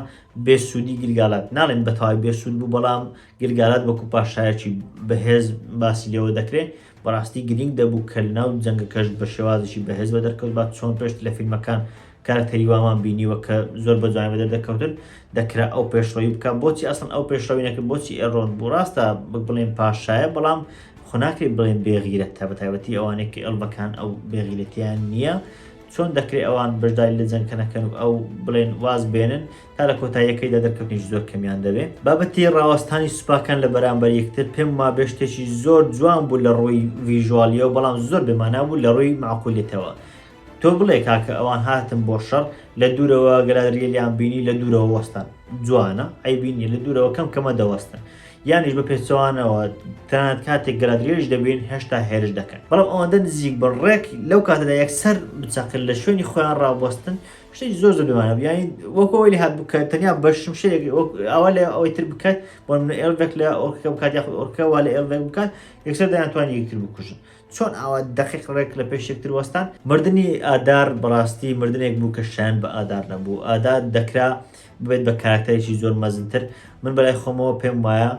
بێسوودی گلگالات ناڵێن بەتەواوی بێسوود بوو بەڵام گلگالات وەکو پاشایەکی بەهێز باسی لێوە دەکرێت. بەڕاستی گرنگ دەبوو کە لەناو جەنگەکەش بە شێوازێکی بەهێز بە دەرکەوت بات چۆن پێشت لە فیلمەکان کارکتەری وامان بینیوە کە زۆر بە جوان بە دەردەکەوتن دەکرا ئەو پێشڕەوی بکە. بۆچی ئەسڵن ئەو پێشڕەوی نەکرد بۆچی ئێڕۆن بوو ڕاستە بڵێن پاشایە بەڵام خۆناکرێت بڵێن بێغیرەت تا بەتایبەتی ئەوانێک کە ئەڵبەکان ئەو بێغیرەتیان نییە چۆن دەکرێت ئەوان بەشداری لە جەنگەکە نەکەن و ئەو بڵێن واز بێنن تا لە کۆتاییەکەیدا دەرکەوتنیش زۆر کەمیان دەبێت. بابەتی ڕاوەستانی سوپاکان لە بەرامبەر یەکتر پێم وا بێشتێکی زۆر جوان بوو لە ڕۆی ڤیژوالیەوە بەڵام زۆر بێمانە بوو لە ڕۆی معقولیتەوە. تۆ بڵێ کاکە ئەوان هاتن بۆ شەڕ لە دوورەوە گەلادریێلیان بینی لە دوورەوە وەستان جوانە ئەیبینی لە دوورەوە کەمە دەوەستن یانیش بە پێچەوانەوە تەنانەت کاتێک گەلادریێلش دەبین هێشتا هێرش دەکەن بەڵام ئەوەندە نزیک بڕێک لەو کاتەدا یەکسەر بچەقل لە شوێنی خۆیان ڕابوەستن شتێکی زۆر بێمانە یانی وەکەوەی لێ هات بکە تەنیا بە شمشەیەک ئەوە لە ئەوەی تر بکات بۆ ئێڵڤێک لە ئۆرکەکە بکات یاخود ئۆرکەوە لە ئێڵڤێک بکات یەکسەر دەیانتوانی یەکتر بکوژن. چۆن ئەوە دقیق ڕێک لە پێش یەکتر وەستان مردنی ئادار بەڕاستی مردنێک بوو کە شایەن بە ئادار نەبوو. ئادار دەکرا ببێت بە کارکتەرێکی زۆر مەزنتر. من بەلای خۆمەوە پێم وایە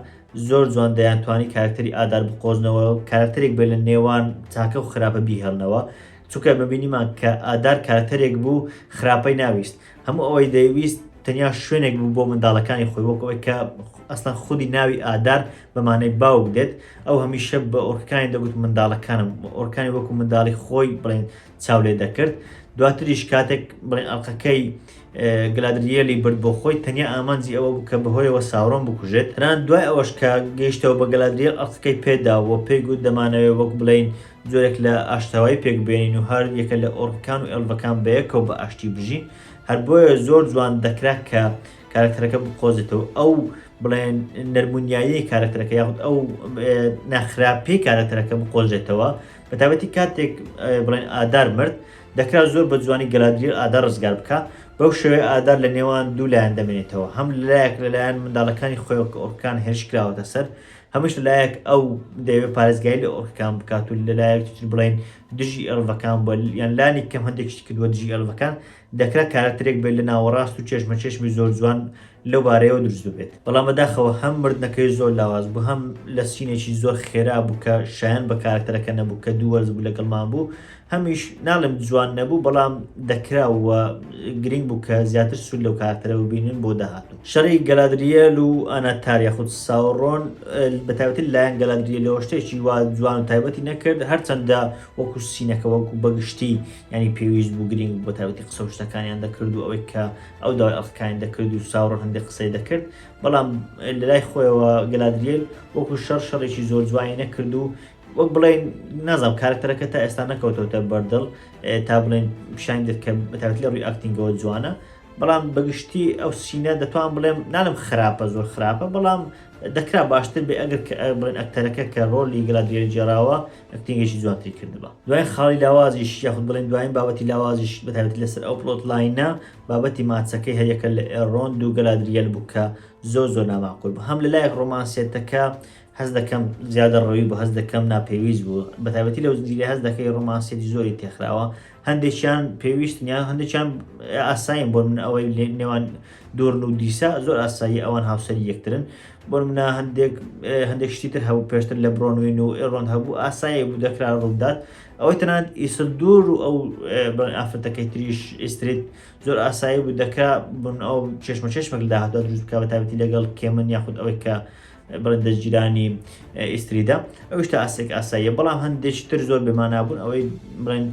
زۆر جوان دەیانتوانی کارکتەری ئادار بقۆزنەوە کارکتەرێک بێت لە نێوان چاکە و خراپە بیهێڵنەوە چونکە ببینیمان کە ئادار کارکتەرێک بوو خراپەی ناویست هەموو ئەوەی دەیویست تەنیا شوێنێک بوو بۆ منداڵەکانی خۆی وەکەوەی کە ئەسڵەن خودی ناوی ئادار بەمانەی باوک دێت ئەو هەمیشە بە ئۆرکانی دەگوت منداڵەکانم ئۆرکانی وەکو منداڵی خۆی بڵێن چاو لێ دەکرد. دواتریش کاتێک بڵێن ئەڵقەکەی گەلادریێلی برد بۆ خۆی تەنیا ئامانجی ئەوە بوو کە بەهۆیەوە ساوڕۆم بکوژێت. تەنانەت دوای ئەوەش کە گەیشتەوە بە گەلادریێل ئەڵقەکەی پێداوە پێی گوت دەمانەوێت وەک بڵێن جۆرێک لە ئاشتەوایی پێک بێنین و هەر یەکە لە ئۆرکەکان و ئێڵڤەکان بەیەکەوە بە ئاشتی بژین هەر بۆیە زۆر جوان دەکرا کە کارکتەرەکە بقۆزێتەوە ئەو بڵێن نەرمونیایی کارکتەرەکە یاخود ئەو ناخراپی کارکتەرەکە بقۆزێتەوە بەتابەتی کاتێک بڵێن ئادار مرد دەکرا زۆر بە جوانی گەلادریێل ئادار ڕزگار بکە بەو شێوەیە ئادار لە نێوان دوو لایەن دەمێنێتەوە هەم لەلایەک لەلایەن منداڵەکانی خۆی ئۆرکان هێرش کراوەتە سەر هەمیش لەلایەک ئەو دەیەوێت پارێزگای لە ئۆرکەکان بکات و لەلایەک بڵێن دژی ئێڵڤەکان بۆ یان لانی کەم هەندێکشتی کردووە دژی ئێڵڤەکان دەکرا کارکتەرێک بێت لە ناوەڕاست و چێشمە چێشمی زۆر جوان لەو بارەیەوە دروست بێت. بەڵام بەداخەوە هەم مردنەکەی زۆر لاواز بوو هەم لە سینێکی زۆر خێرا بوو کە شایەن بە کارکتەرەکە نەبوو کە دوو وەرز بوو لەگەڵمان بوو هەمیش ناڵم جوان نەبوو بەڵام دەکراوە گرنگ بوو کە زیاتر سوود لەو کارکتەرەوە بینن بۆ داهاتوو. شەڕی گەلادریێل و ئەناتار یاخود ساوڕۆن بەتایبەتی لایەن گەلادریێلەوە شتێکی وا جوان و تایبەتی نەکرد هەرچەندە وەکو سینەکە وەکو بەگشتی ینی پێویست بوو گرنگ بۆ تایبەتی قسە و شتەکانیان دەکرد و ئەوەی کە ئەو داوای ئەڵقەکانی دەکرد و ساوڕۆن هەندێک قسەی دەکرد بەڵام لەلای خۆیەوە گەلادریێل وەکو شەڕێکی زۆر جوانی نەکرد و وەک بڵێن نازانم کارکتەرەکە تا ئێستا نەکەوتەوە بەردڵ تا بڵێن پیشان دێت کە بەتایبەتی لە ڕووی ئاکتینگەوە جوانە بەڵام بەگشتی ئەو سینە دەتوان بڵێم نالم خراپە زۆر خراپە بەڵام دەکرا باشتر بێ ئەگەر بڵێن ئەکتەرەکە کە ڕۆلی گەلادریێل جێراوە ئەکتینگێکی جوانتری کردبە. دوای خاڵی لاوازیش یاخود بڵێن دوایین بابەتی لاوازیش بەتایبەتی لەسەر ئەو پلۆت لاینە بابەتی ماچەکەی هەیەکە لە ئێڕۆند و گەلادریێل بوو کە زۆر ناماقول بوو. هەم لەلایەک ڕۆمانسێتەکە هەست دەکەم زیادە ڕەوی بوو، هەست دەکەم ناپێویست بوو، بەتایبەتی لەو زنجیرە هەست دەکەی ڕۆمانسێتی زۆری تێخراوە، هەندێکیان پێویستن یان هەندێکیان ئاساین بۆ من ئەوەی نێوان دۆرن و دیسا زۆر ئاسایی ئەوان هاوسەری یەکترن. بۆ منە هەندێک شتی تر هەبوو پێشتر لە برۆنوین و ئێڕۆن هەبوو ئاسایی بوو دەکرا ڕوودات. ئەوەی تەنانەت ئیسلدور و ئەو ئافرەتەکەی تریش ئیستریت زۆر ئاسایی بوو دەکرا بن ئەو چێشمەک لە داهاتدا دروست بکە بەتایبەتی لەگەڵ کێمن یاخود ئەوەی کە بڵێن دەستگیرانی ئیستریدا ئەوشتا ئاسێک ئاساییە. بەڵام هەندێک تر زۆر بێمانا بوون ئەوەی بڵێن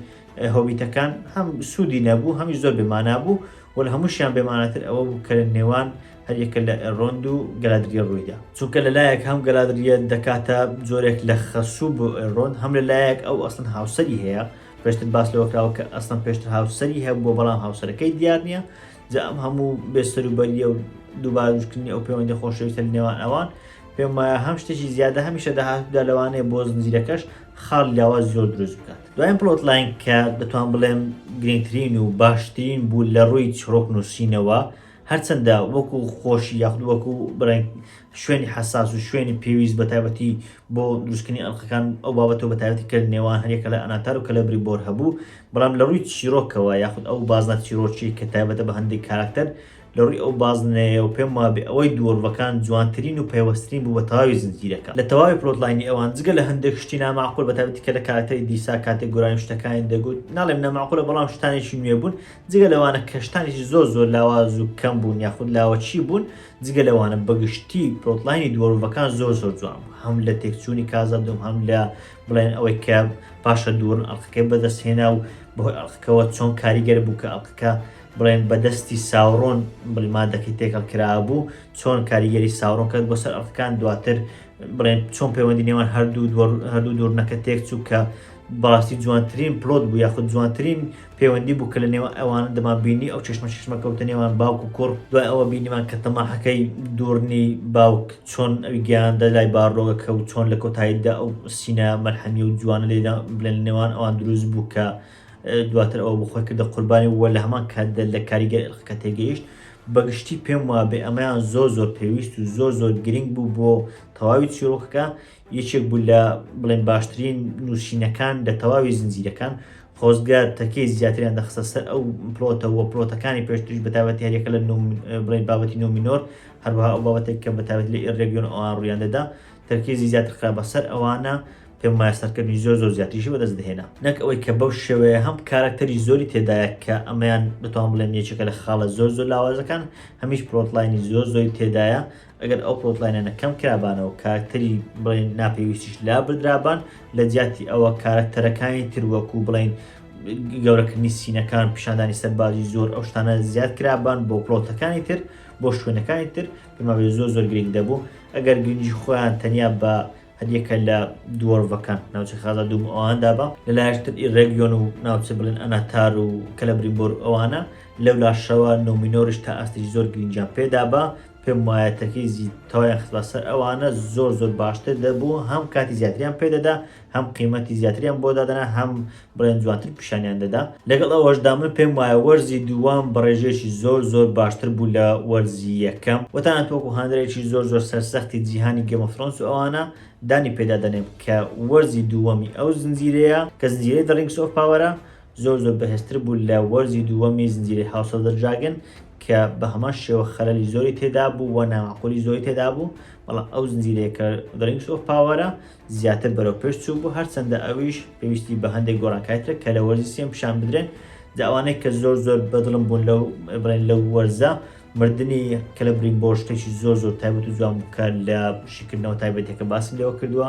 هۆبیتەکان هەم سوودی نەبوو هەمیش زۆر بێمانا بوو و لە هەمووشیان بێمانەتر ئەوە بوو کە لە نێوان هەریەکە لە ئێڕۆند و گەلادریە ڕوویدا، چونکە لەلایەک هەم گەلادریە دەکاتە جۆرێک لە خەسوو بۆ ئێڕۆند، هەم لەلایەک ئەو ئەسڵەن هاوسەری هەیە پێشتر باس لەوەکراوە کە ئەسڵەن پێشتر هاوسەری هەیە بۆ بەڵام هاوسەرەکەی دیار نییە. جا ئەم هەموو بێسەروبەریە و دووبارژکردنی ئەو پەیوەندی خۆشەویستە لە نێوان ئەوان پێم وایە هەم شتێکی زیادە هەمیشە داهاتوودا لەوانەیە بۆ زنجیرەکەش خاڵ لاواز زۆر دروست بکات. دوایین پلۆت لاین کە دەتوان بڵێم گرنگترین و باشترین بوو لە ڕووی چڕۆک نووسینەوە، هەرچەندە وەکو خۆشی یاخود وەکو بڵێن شوێنی حساس و شوێنی پێویست بەتایبەتی بۆ دروستکردنی ئەڵقەکان ئەو بابەتەوە بەتایبەتی کرد نێوان هەریەکە لە ئەناتار و کەلەبری بۆر هەبوو، بەڵام لە ڕووی چیرۆکەوە یاخود ئەو بازنە چیرۆکی کە تایبەتە بە هەندێک کاراکتەر لە ڕووی ئەو بازنەیە و پێم وابێ ئەوەی دووەڕوەکان جوانترین و پێوەستترین بوو بە تەواوی زنجیرەکە. لە تەواوی پلۆتلاینی ئەوان جگە لە هەندێک شتی ناماقول بەتایبەتی کە لە کاراکتەری دیسا کاتێک گۆرانی شتەکانی دەگوت ناڵێم ناماقولە بەڵام شتانێکی نوێ بوون، جگە لەوانە کە شتانێکی زۆر لاواز و کەم بوون یاخود لاوەچی بوون، جگە لەوانە بەگشتی پلۆتلاینی دووەڕوەکان زۆر جوان بوو، هەم لە تێکچوونی کازادۆم هەم لە بڵێن ئەوەی کە پاشە دوورن ئەڵقەکەی بەدەستهێنا و بەهۆی ئەڵقەکەەوە چۆن کاریگەر بوو کە ئەڵقەکە بڵێن بەدەستی ساوڕۆن بڵمادەکەی تێکەڵ کرا بوو چۆن کاریگەری ساوڕۆن کرد بۆ سەر ئەڵقەکان دواتر بڵێن چۆن پەیوەندی نێوان هەردوو دوورنەکە تێک چوو کە بەڕاستی جوانترین پلۆت بوو یاخود جوانترین پەیوەندی بوو کە لە نێوان ئەوانە دەما بینی ئەو چێشمە کەوتە نێوان باوک و کوڕ. دوای ئەوە بینیمان کە تەماحەکەی دوورنی باوک چۆن ئەوی گەیاندە لای باڕۆگەکە و چۆن لە کۆتاییدا ئەو سینە مەرحەمی و جوانە لێدا بڵێن نێوان ئەوان دروست بوو کە دواتر ئەوە بخۆی کردە قوربانی وە لە هەمان کاتدا لە کاریگەر ئەڵقەکە تێگەیشت. بەگشتی پێم وابێ ئەمەیان زۆر پێویست و زۆر گرنگ بوو بۆ تەواوی چیرۆکەکە، یەکێک بوو لە بڵێن باشترین نووسینەکان لە تەواوی زنجیرەکان. خۆزگار تەکەی زیاتریان دەخستە سەر ئەو پلۆتەوە پلۆتەکانی پێشتریش بەتایبەتی هەریەکە لە بڵێن بابەتی نۆمینۆر هەروەها ئەو بابەتێک کە بەتایبەت لە ڕێگیۆن ئەوان ڕوویان دەدا تەرکیزی زیاتر خرا بەسەر ئەوانە پێم وایە سەرکردنی زۆر زیاتریشی بەدەست دەهێنا، نەک ئەوەی کە بەو شێوەیە هەم کاراکتەری زۆری تێدایە کە ئەمەیان بتوان بڵێن یەکێکە لە خاڵە زۆر لاوازەکان، هەمیش پلۆتلاینی زۆری تێدایە. ئەگەر ئەو پلۆتلاینە کەم کرابانەوە کاراکتەری بڵێن ناپێویستیش لا بردرابان لە جیاتی ئەوە کاراکتەرەکانی تر وەکو بڵێن گەورەکردنی سینەکان پیشاندانی سەربازی زۆر ئەو شتانە زیاد کرابان بۆ پلۆتەکانی تر بۆ شوێنەکانی تر پێماوێ زۆر گرنگ دەبوو. ئەگەر گرنگی خۆیان تەنیا بە هەریەکە لە دووەڕوەکان ناوچە خازا دوم ئەواندا بە لەلایەشتر ڕێگیۆن و ناوچە بڵێن ئەناتار و کەلەبری بۆر ئەوانە لەو لاشەوە نۆمینۆرش تا ئاستێکی زۆر گرنگیان پێدا بە پێم وایە تەرکیزی تەواوی خستە سەر ئەوانە زۆر باشتر دەبوو، هەم کاتی زیاتریان پێدەدا هەم قیمەتی زیاتریان بۆ دادەنا هەم بڵێن جوانتر پیشانیان دەدا. لەگەڵ ئەوەشدا من پێم وایە وەرزی دووەم بەڕێژێکی زۆر باشتر بوو لە وەرزی یەکەم، وەتانەت وەکو هەندێکی زۆر سەرسەختی جیهانی گێم ئۆف ترۆنس و ئەوانە دانی پێدا دەنێم کە وەرزی دووەمی ئەو زنجیرەیە کە زنجیرەی دە ڕینگس ئۆف پاوەرە زۆر بەهێزتر بوو لە وەرزی دووەمی زنجیرەی هاوس ئۆف دە دراگن کە بە هەمان شێوە خەلەلی زۆری تێدا بوو و ناماقولی زۆری تێدا بوو، بەڵام ئەو زنجیرەیە کە دە ڕینگس ئۆف پاوەرە زیاتر بەرەو پێش چوو بوو، هەرچەندە ئەویش پێویستی بە هەندێک گۆڕانکاریترە کە لە وەرزی سێم پیشان بدرێن. جا ئەوانەی کە زۆر بەدڵم بوون لەو بڵێن لەو وەرزە مردنی کەلەبری بۆ شتێکی زۆر تایبەت و جوان بوو کە لە شیکردنەوە تایبەتێکە باسم لێوە کردووە.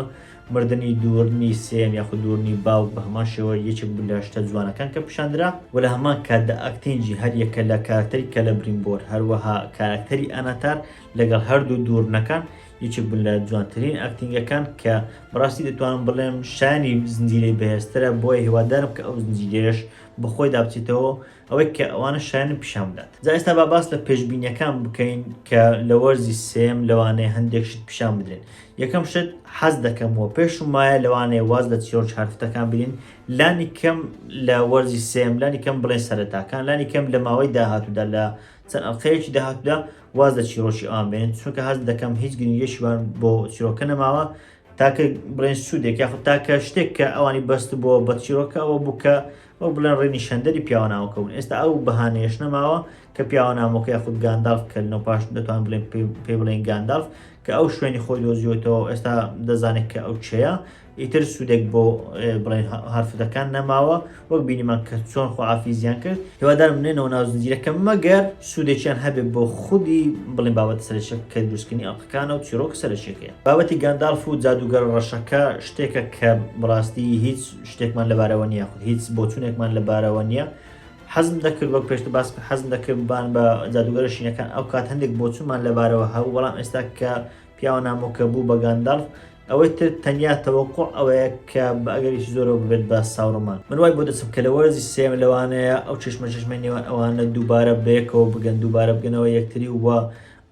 مردنی دوورنی سێم یاخود دوورنی باوک بە هەمان شێوە یەکێک بوو لە شتە جوانەکان کە پیشاندرا و لە هەمان کاتدا ئەکتینجی هەریەکە لە کاراکتەری کەلەبرین بۆر هەروەها کاراکتەری ئەناتار لەگەڵ هەردوو دوورنەکان یەکێک بوون لە جوانترین ئەکتینگەکان کە بەڕاستی دەتوانم بڵێم شانی زنجیرەی بەهێزترە، بۆیە هیوادارم کە ئەو زنجیرەش بەخۆی دابچێتەوە ئەوەی کە ئەوانە شایەن پیشان بدات. جا ئێستا با باس لە پێشبینیەکان بکەین کە لە وەرزی سێم لەوانەیە هەندێک شت پیشان بدرێن. یەکەم شت حەز دەکەمەوە پێشم وایە لەوانەیە واز لە چیرۆک حرفتەکان بینین لانی کەم لە وەرزی سێم لانی کەم بڵێن سەرەتاکان لانی کەم لە ماوەی داهاتوودا لە چەند ئەڵقەیەکی داهاتوودا واز لە چیرۆکی ئەوان بێنن چونکە حەز دەکەم هیچ گرنگیشیوان بۆ چیرۆکە نەماوە تاکە بڵێن سوودێک یاخود تاکە شتێک کە ئەوانی بەست بۆ بە چیرۆکە ئەوە بووکە ئەو بڵێن ڕێنی شەندەری پیاوە ناوەکەون. ئێستا ئەو بەهانەیەش نەماوە کە پیاوە نامۆکە یاخود گاندالف کە لەنەو پاش دەتوان بڵێن پێ بڵێن گاندالف کە ئەو شوێنی خۆی دۆزیوەتەوە ئێستا دەزانێت کە ئەو چێە ئیتر سوودێک بۆ بڵێن حرفتەکان نەماوە وەک بینیمان کە چۆن خۆعافیزیان کرد. هیوادارم نێنەوە ناو زنجیرەکە مەگەر سوودێکیان هەبێت بۆ خودی بڵێن بابەت سەرچێک کە دروستکردنی ئەڵقەکانە و چیرۆک سەرچێکەیە. بابەتی گاندالف و جادوگەر ڕەشەکە شتێکە کە بڕاستی هیچ شتێکمان لەبارەوە نییە خود هیچ بۆچوونێکمان لەبارەوە نییە. حەزم دەکرد وەک پێشتر باس حەزم دەکردبان بە جادوگەرە شینەکان ئەو کات هەندێک بۆچوونمان لەبارەوە هەبوو بەڵام ئێستا کە پیاوە نامۆکە بوو بە گاندالف ئەوەی تر تەنیا تەوەقوع ئەوەیە کە بە ئەگەریش زۆرەوە ببێت بە ساوڕەمان. من وای بۆ دەچم کە لە وەرزی سێم لەوانەیە ئەو چێشمە نێوان ئەوانە دووبارە بەیەکەوە بگەن دووبارە بگەنەوە یەکتری وە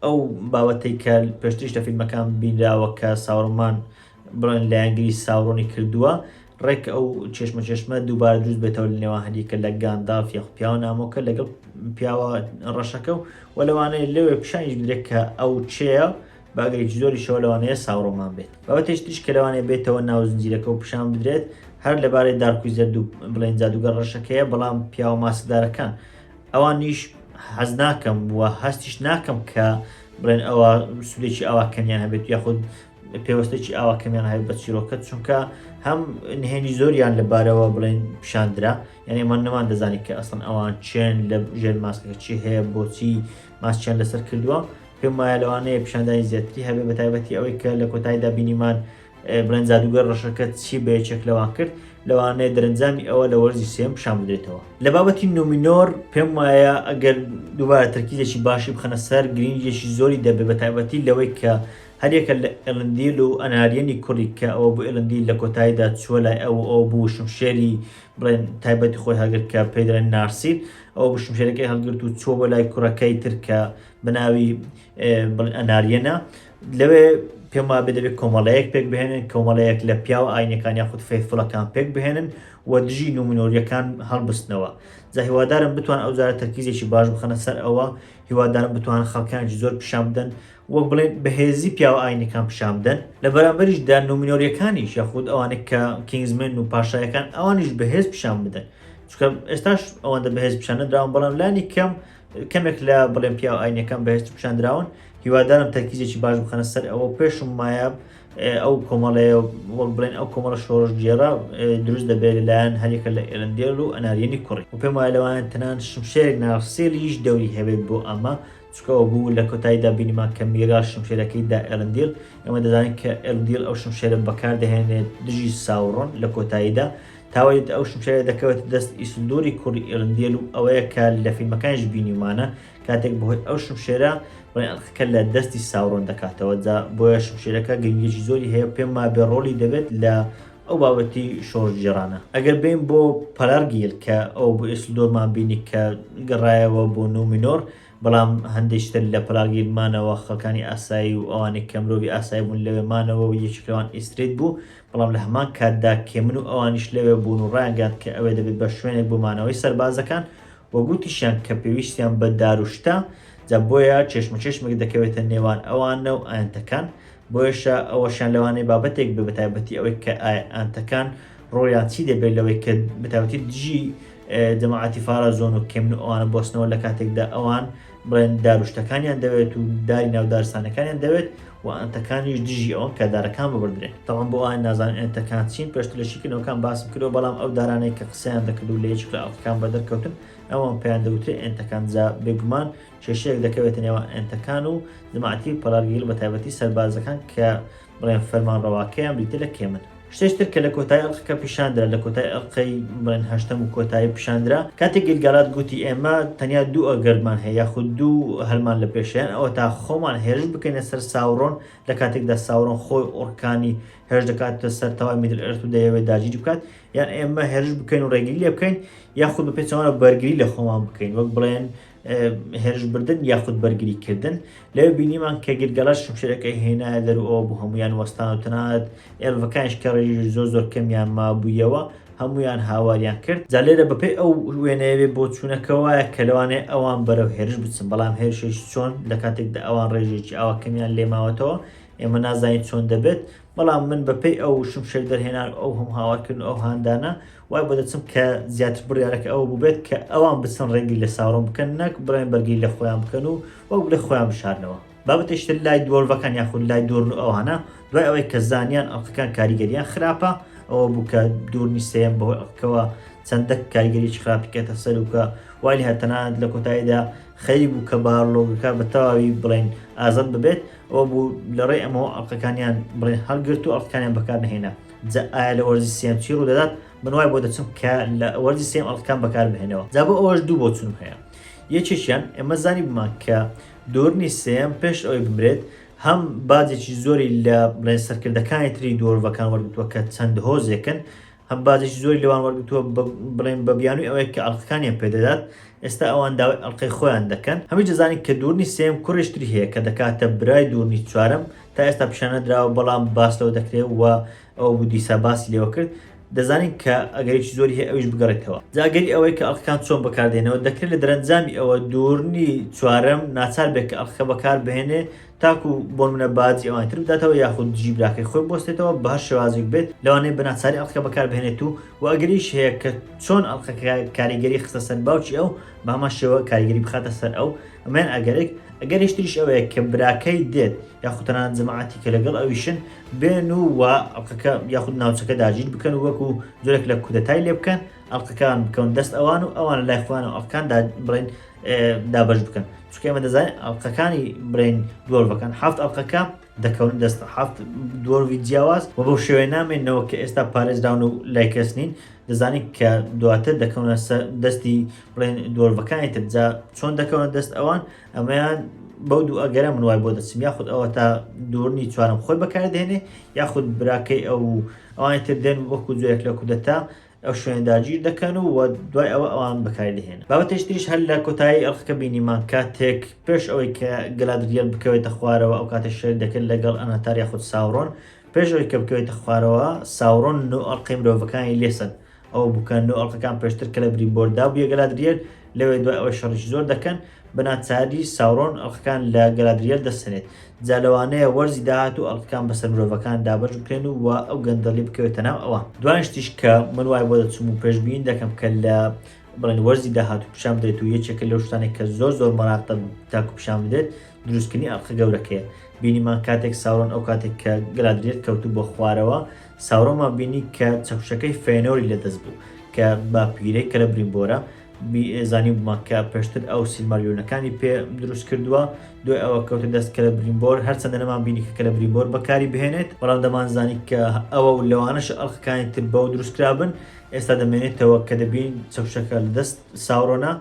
ئەو بابەتەی کە پێشتریش لە فیلمەکان بینراوە کە ساوڕەمان بڵێن لە یانگری ساوڕۆنی کردووە ڕێک ئەو چێشمە دووبارە دروست بێتەوە لە نێوان هەریکە لە گاندالف یاخود پیاوە نامۆکە لەگەڵ پیاوە ڕەشەکە و لەوانەیە لەوێ پیشانیش بدرێت کە ئەو چێە باگەرێکی زۆری شەوە لەوانەیە ساوڕۆمان بێت. بابەتێش تریش کە لەوانەیە بێتەوە ناو زنجیرەکە و پیشان بدرێت هەر لەبارەی دارکوی زەرد و بڵێن جادوگەر ڕەشەکەیە بەڵام پیاوە ماسکدارەکان ئەوانیش حەز ناکەم وە هەستیش ناکەم کە بڵێن ئەوە سوودێکی ئاواکەمیان هەبێت یاخود پێوەستێکی ئاواکەمیان هەبێت بە چیرۆکە چونکە هەم نهێنی زۆریان لەبارەوە بڵێن پیشاندرا یعنی من نەمان دەزانێت کە ئەسڵەن ئەوان چێن لە ژێر ماسکەکە چی هەیە بۆچی ماسکیان لەسەر کردووە پێم وایە لەوانەیە پیشاندانی زیاتری هەبێت بە تایبەتی ئەوەی کە لە کۆتاییدا بینیمان بڵێن جادوگەر ڕەشەکە چی بەیەکێک لەوان کرد لەوانەیە دەرەنجامی ئەوە لە وەرزی سێم پیشان بدرێتەوە. لە بابەتی نومینۆر پێم وایە ئەگەر دووبارە تەرکیزێکی باشی بخەنە سەر گرنگێکی زۆری دەبێت بە تایبەتی لەوەی کە هەرێکە لە ئێلندیل و ئەناریەنی کوڕی کە ئەوە بۆ ئێلندیل لە کۆتاییدا چووە لای ئەو بوو شمشێری بڵێن تایبەتی خۆی هەگرت کە پێی دەڵێن نارسیر ئەوە بوو شمشێرەکەی هەڵگرت و چووە بۆ لای کوڕەکەی تر کە بناوی ئەناریەنە لەوێ پێم وایە دەبێت کۆمەڵەیەک پێک بهێنن کۆمەڵەیەک لە پیاوە ئاینەکان یاخود فەیفڵەکان پێک بهێنن و دژی نومینۆریەکان هەڵبستنەوە. جا هیوادارم بتوان ئەو جارە تەرکیزێکی باش بخەنە سەر ئەوە هیوادارم بتوان خەڵکانێکی زۆر پیشان بدەن وەک بڵێن بەهێزی پیاوە ئاینەکان پیشان بدەن لە بەرامبەریشدا نومینۆریەکانیش یاخود ئەوانێک کە کینگزمن و پاشایەکان ئەوانیش بەهێز پیشان بدەن چونکە ئێستاش ئەوەندە بەهێز پیشان نەدراون بەڵام لانی کەمێک لە بڵێن پیاوە ئاینەکان بەهێز پیشاندراون هیوادارم تەرکیزێکی باش بخەنە سەر ئەوە پێشم وایە ئەو کۆمەڵەیە وەک بڵێن ئەو کۆمەڵە شۆڕش جێرا دروست دەبێت لەلایەن هەریەکە لە ئێلندێل و ئەناریەنی کوڕی و پێم وایە لەوانە تەنان شمشێرێک نارسێلیش دەوری هەبێت بۆ ئەمە چکەوە بوو لە کۆتاییدا بینیمان کە میراش شمشێرەکەیدا ئێلندیل ئێمە دەزانین کە ئێلندیل ئەو شمشێرە بەکاردەهێنێت دژی ساوڕۆن لە کۆتاییدا تاوەیت ئەو شمشێرە دەکەوێت دەست ئیسلدوری کوڕی ئێلندیل و ئەوەیە کە لە فیلمەکانیش بینیمانە کاتێک بەهۆی ئەو شمشێرە ئەڵقەکە لە دەستی ساوڕۆن دەکاتەوە جا بۆیە شمشێرەکە گرنگێکی زۆری هەیە پێم وایە بێڕۆڵی دەبێت لە ئەو بابەتی شۆڕجێرانە. ئەگەر بین بۆ پەلارگیل کە ئەو بۆ ئیسلدۆرمان بینی کە گەڕایەوە بۆ نومینۆر بەڵام هەندێکتر لە پەلارگیلمانەوە خەڵکانی ئاسایی و ئەوانێک کە مرۆڤی ئاسایی بوون لەوێمانەوە و یەکێکەوان ئیستریت بوو بەڵام لە هەمان کاتدا کێمن و ئەوانیش لەوێ بوون و ڕایانگەاند کە ئەوێ دەبێت بە شوێنێک بوومانەوەی سەربازەکان وەگوتیشیان کە پێویستیان بە داروشتا جا بۆیە چێشمێک دەکەوێتە نێوان ئەوانە و ئاینتەکان بۆیشە ئەوەشان لەوانەیە بابەتێک بە بەتایبەتی ئەوەی کە ئاینتەکان ڕۆیان چی دەبێت لەوەی کە بەتایبەتی دژی جەماعەتی فارازۆن و کێمن و ئەوانە بۆستنەوە لە کاتێکدا ئەوان بڵێن داروشتەکانیان دەوێت و داری ناودارستانەکانیان دەوێت و ئەنتەکانیش دژی ئەوان کە دارەکان ببردرێن تەواو بۆ ئاین نازانن ئەنتەکان چین پێشتر لە شیکردنەوەکان باسم کردەوە بەڵام ئەو دارانەی کە قسەیان دەکرد و لە یەکێک لە ئەڵقەکان بەدەرکەوتن ئەوان پێیان دەوترێت ئەنتەکان جا بێگومان کێشەیەک دەکەوێتە نێوان ئەنتەکان و جەماعەتی پەلارگیل بە تایبەتی سەربازەکان کە بڵێن فەرمانڕەواکەیان بریتە لە کێمن. شتێشتر کە لە کۆتایی ئەڵلقەکە پیشاندرا لە کۆتای ئەڵلقەی بڵێن هەشتم و کۆتایی پیشاندرا کاتێک گیلگالات گوتی ئێمە تەنیا دوو ئەگەرمان هەیە یاخود دوو هەلمان لە پێشیان ئەوە تا خۆمان هێرش بکەینە سەر ساورۆن لە کاتێکدا ساورۆن خۆی ئۆرکانی هێرش دەکاتە سەر تەواوی میدل ئەرت و دەیەوێت داگیری بکات یان ئێمە هێرش بکەین و ڕێگری لێ بکەین یاخود بە پێچەوانە بەرگری لە خۆمان بکەین وەک بڵێن هێرش بردن یاخود بەرگریکردن لەوێ بینیمان کە گیلگالات شمشێرەکەی هێنایە دەرەوە بوو هەمویان وەستان و تەنانەت ئێلڤەکانیش کە ڕێژی زۆر کەمیان مابوویەوە هەمویان هاواریان کرد جا لێرە بەپێی ئەو وێنەیەوێ بۆ چوونەکەوایە کە لەوانەیە ئەوان بەرەو هێرش بچن بەڵام هێرشێش چۆن لە کاتێکدا ئەوان ڕێژێکی ئاوا کەمیان لێماوەتەوە ئێمە نازانین چۆن دەبێت بەڵام من بەپێی ئەو شمشێر دەرهێنان ئەو هەم هاوارکردن ئەو هاندانە وای بۆ دەچم کە زیاتر بڕیارەکە ئەوە بووبێت کە ئەوان بچن ڕێگری لە ساورۆن بکەن نەک بڕێن بەرگری لە خۆیان بکەن و وەک لە خۆیان بشارنەوە بابەتێشتر لای دۆڵڤەکان یاخود لای دۆرن و ئەوانە دوای ئەوەی کە زانیان ئەڵلقەکان کاریگەریان خراپە ئەوە بوو کە دوورنی سێم بەهۆی ئەڵلقەکەوە چەندە کاریگەریی خراپی کێتە سەر و کە وای هەتەنانەت لە کۆتاییدا خەری بوو کە باڕۆگەکە بە تەواوی بڵێن ئازاد ببێت ئەوە بوو لە ڕێی ئەمەوە ئەڵلقەکانیان بڵێن هەڵگرت و ئەڵلقەکانیان بەکار نهێنا جا ئایا لە وەرزی سێم چی ڕوو دەدات من وای بۆ دەچم کە لە وەرزی سێم ئەڵلقەکان بەکار بهێنەوە جا بۆ ئەوەش دوو بۆ چوونم هەیە یەکێکیان ئێمە زانی بمان کە دوورنی سێم پێش ئەوەی بمرێت هەم باجێکی زۆری لە بڵێن سەرکردەکانی تری دۆڵڤەکان وەرگتووە کە چەند هۆزێکن هەم باجێکی زۆری لەوان وەرگتووە بڵێن بە بیانووی ئەوەیە کە ئەڵلقەکانیان پێدەدات ئێستا ئەوان داوای ئەڵلقەی خۆیان دەکەن هەمی دەزانین کە دوورنی سێم کوڕێشتری هەیە کە دەکاتە برای دوورنی چوارەم تا ئێستا پیشانەدراوە بەڵام باس لەوە دەکرێت و ئەو بوو دیسا باسی لێوە کرد دەزانین کە ئەگەریی زۆری هەیە ئەویش بگەڕێتەوە جاگەری ئەوەی کە ئەڵلقەکان چۆن بەکاردێنەوە دەکرێت لە دەرەنجامی ئەوە دوورنی چوارەم ناچار بێت کە ئەڵلقە بەکار بهێنێ تاکو بۆ منە باجی ئەوان تر بداتەوە یاخود جی براکەی خۆی بۆستێتەوە بە هەر شێوازێک بێت لەوانەیە بەناچاری ئەڵلقە بەکار بهێنێت و ئەگەریش هەیە کە چۆن ئەڵلقەکە کاریگەری خستە سەر باوکی ئەو بە هەمان شێوە کاریگەری بخاتە سەر ئەو ئەمەیان ئەگەرێشتریش ئەوەیە کە براکەی دێت یاخود تەنانەت جەماعەتی کە لەگەڵ ئەویشن بێن و ئەڵلقەکە یاخود ناوچەکە داگیر بکەن و وەکو زۆرێک لە کودەتای لێ بکەن ئەڵلقەکان بکەون دەست ئەوان و ئەوان لای خۆیان و ئەڵلقەکان بڵێن دابەش بکەن چونکە ئێمە دەزانین ئەڵلقەکانی بڵێن دۆڵڤەکان هەفت ئەڵلقەکە دەکەون دەست هەفت دۆڵڤی جیاواز و بەو شێوەیە نامێنەوە کە ئێستا پارێزراون و لای کەس نین دەزانین کە دواتر دەکەونە دەستی بڵێن دۆڵڤەکانی تر جا چۆن دەکەونە دەست ئەوان ئەمەیان بەو دوو ئەگەرە من وای بۆ دەچم یاخود ئەوە تا دوورنی چوارم خۆی بەکاردێنێ یاخود براکەی ئەوانی تر دێن وەکو جۆرێک لە کودەتا ئەو شوێن داگیر دەکەن و دوای ئەوە ئەوان بەکاری دەهێن بابەتێشتریش هەر لە کۆتایی ئەڵلقەکە بینیمان کاتێک پێش ئەوەی کە گەلادریەل بکەوێتە خوارەوە ئەو کاتە شێر دەکرد لەگەڵ ئەناتار یاخود ساورۆن پێش ئەوەی کە بکەوێتە خوارەوە ساورۆن نۆ ئەڵلقەی مرۆڤەکانی لێسن ئەو بکەن نۆ ئەڵلقەکان پێشتر کە لە بریبۆردا بووە گەلادریەل لەوێ دوای ئەوەی شەڕێکی زۆر دەکەن بەناچاری ساورۆن ئەڵلقەکان لە گەلادریەل دەستێنێت جا لەوانەیە وەرزی داهات و ئەڵلقەکان بەسەر مرۆڤەکان دابەش بکرێن و ئەو گەندەڵی بکەوێتە ناو ئەوە دوانشتیش کە من وای بۆ دەچم و پێشبین دەکەم کە لە بڵێن وەرزی داهات و پیشان بدرێت و یەکێکە لەو شتانێک کە زۆر مەراقب تاکو پیشان بدرێت دروستکردنی ئەڵلقە گەورەکەیە بینیمان کاتێک ساورۆن ئەو کاتێک کە گەلادریەل کەوتو بۆ خوارەوە ساورۆنمان بینی کە چەوشەکەی فێنۆری لەدەست بوو کە باپیرەی کە لە بریمبۆرە زانی بمان کە پێشتر ئەو سیلماریۆنەکانی پێ دروست کردووە دوای ئەوە کەوتە دەست کە لە بریمبۆر هەرچەندە نەمان بینی کە لە بریمبۆر بەکاری بهێنێت بەڵام دەمانزانی کە ئەوە و لەوانەش ئەڵلقەکانی تر بەو دروستکرابن ئێستا دەمێنێتەوە کە دەبین چەوشەکە لە دەست ساورۆنە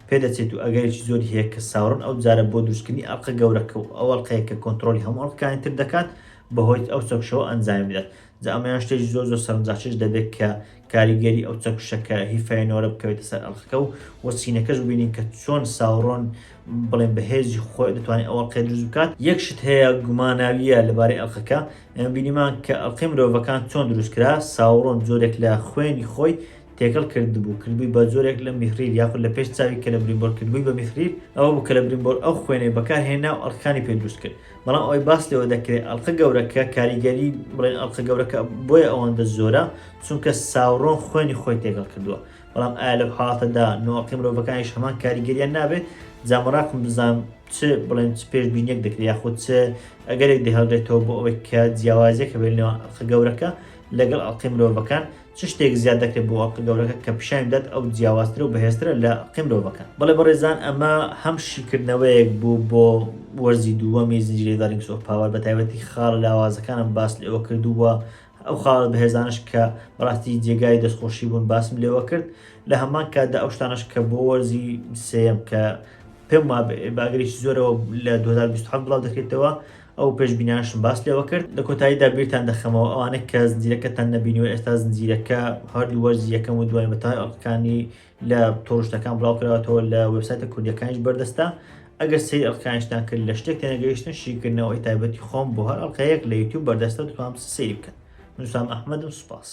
پێدەچێت و ئەگەرێکی زۆری هەیە کە ساورۆن ئەو جارە بۆ دروستکردنی ئەڵلقە گەورەکە و ئەو ئەڵلقەیە کە کۆنتترۆلی هەموو ئەڵلقەکانی تر دەکات بەهۆی ئەو چەوشەوە ئەنجام بدات جا ئەمەیان شتێکی زۆر سەرنجاچش دەبێت کە کاریگەری ئەو چەکشەکە هیفاینۆرە بکەوێتە سەر ئەڵلقەکە و سینەکەش ببینین کە چۆن ساورۆن بڵێن بەهێزی خۆی دەتوانێت ئەو ئەڵلقەی دروست بکات یەک شت هەیە گوماناویە لەبارەی ئەڵلقەکە ئێمە بینیمان کە ئەڵلقەی مرۆڤەکان چۆن دروستکرا ساورۆن جۆرێک لە خوێنی خۆی تێکەڵ کردبوو کردبووی بە جۆرێک لە میخریر یاخود لە پێش چاوی کە لە بریمبۆر کردبووی بە میخریر ئەوە بوو کە لە بریمبۆر ئەو خوێنەی بەکارهێنا و ئەڵلقەکانی پێ دروست کرد بەڵام ئەوەی باس لەوە دەکرێت ئەڵلقە گەورەکە کاریگەری بڵێن ئەڵلقە گەورەکە بۆیە ئەوەندە زۆرە چونکە ساورۆن خوێنی خۆی تێکەڵ کردووە بەڵام ئایا لە حاڵەتەدا نۆ ئەڵلقەی مرۆڤەکانیش هەمان کاریگەریان نابێت جامەڕاکم بزانم چ بڵێن پێشبینیەک دەکرێت یاخود چ ئەگەرێک دەهێڵدرێتەوە بۆ ئەوەی کە جیاوازیەکە بێت لەوە ئەڵلقە گەورەکە لەگەڵ ئەڵلقەی مرۆڤەکان چ شتێک زیاد دەکرێت بۆ ئەڵلقە گەورەکە کە پیشان بدات ئەو جیاوازترە و بەهێزترە لە ئەڵلقەی مرۆڤەکان بەڵێ بەڕێزان ئەمە هەم شیکردنەوەیەک بوو بۆ وەرزی دووەمی زنجیرەی دا رینگس ئۆف پاوەر بە تایبەتی خاڵە لاوازەکانم باس لەوە کردووە ئەو خاڵ بەهێزانش کە بەڕاستی جێگای دەستخۆشی بوون باسم لێوە کرد لە هەمان کاتدا ئەو شتانش کە بۆ وەرزی سێم کە پێم وا باگەریشی زۆرەوە لە 2027 بڵاو دەکرێتەوە ئەو پێشبینیانشم باس لێوە کرد. لە کۆتاییدا بیرتان دەخەمەوە ئەوانە کە زنجیرەکەتان نەبینیوە ئێستا زنجیرەکە هەردوو وەرزی یەکەم و دوای بەتای ئەڵلقەکانی لە تۆڕشتەکان بڵاو کراوەتەوە لە وێبسایتە کوردیەکانیش بەردەستە. ئەگەر سەیر ئەڵلقەکانیشتان کرد لە شتێک تێنەگەیشتن شیرکردنەوەی تایبەتی خۆم بۆ هەر ئەڵلقەیەک لە یوتیوب بەردەستە دەتوانم سەیری بکەن. من سام ئەحمەدم، سوپاس.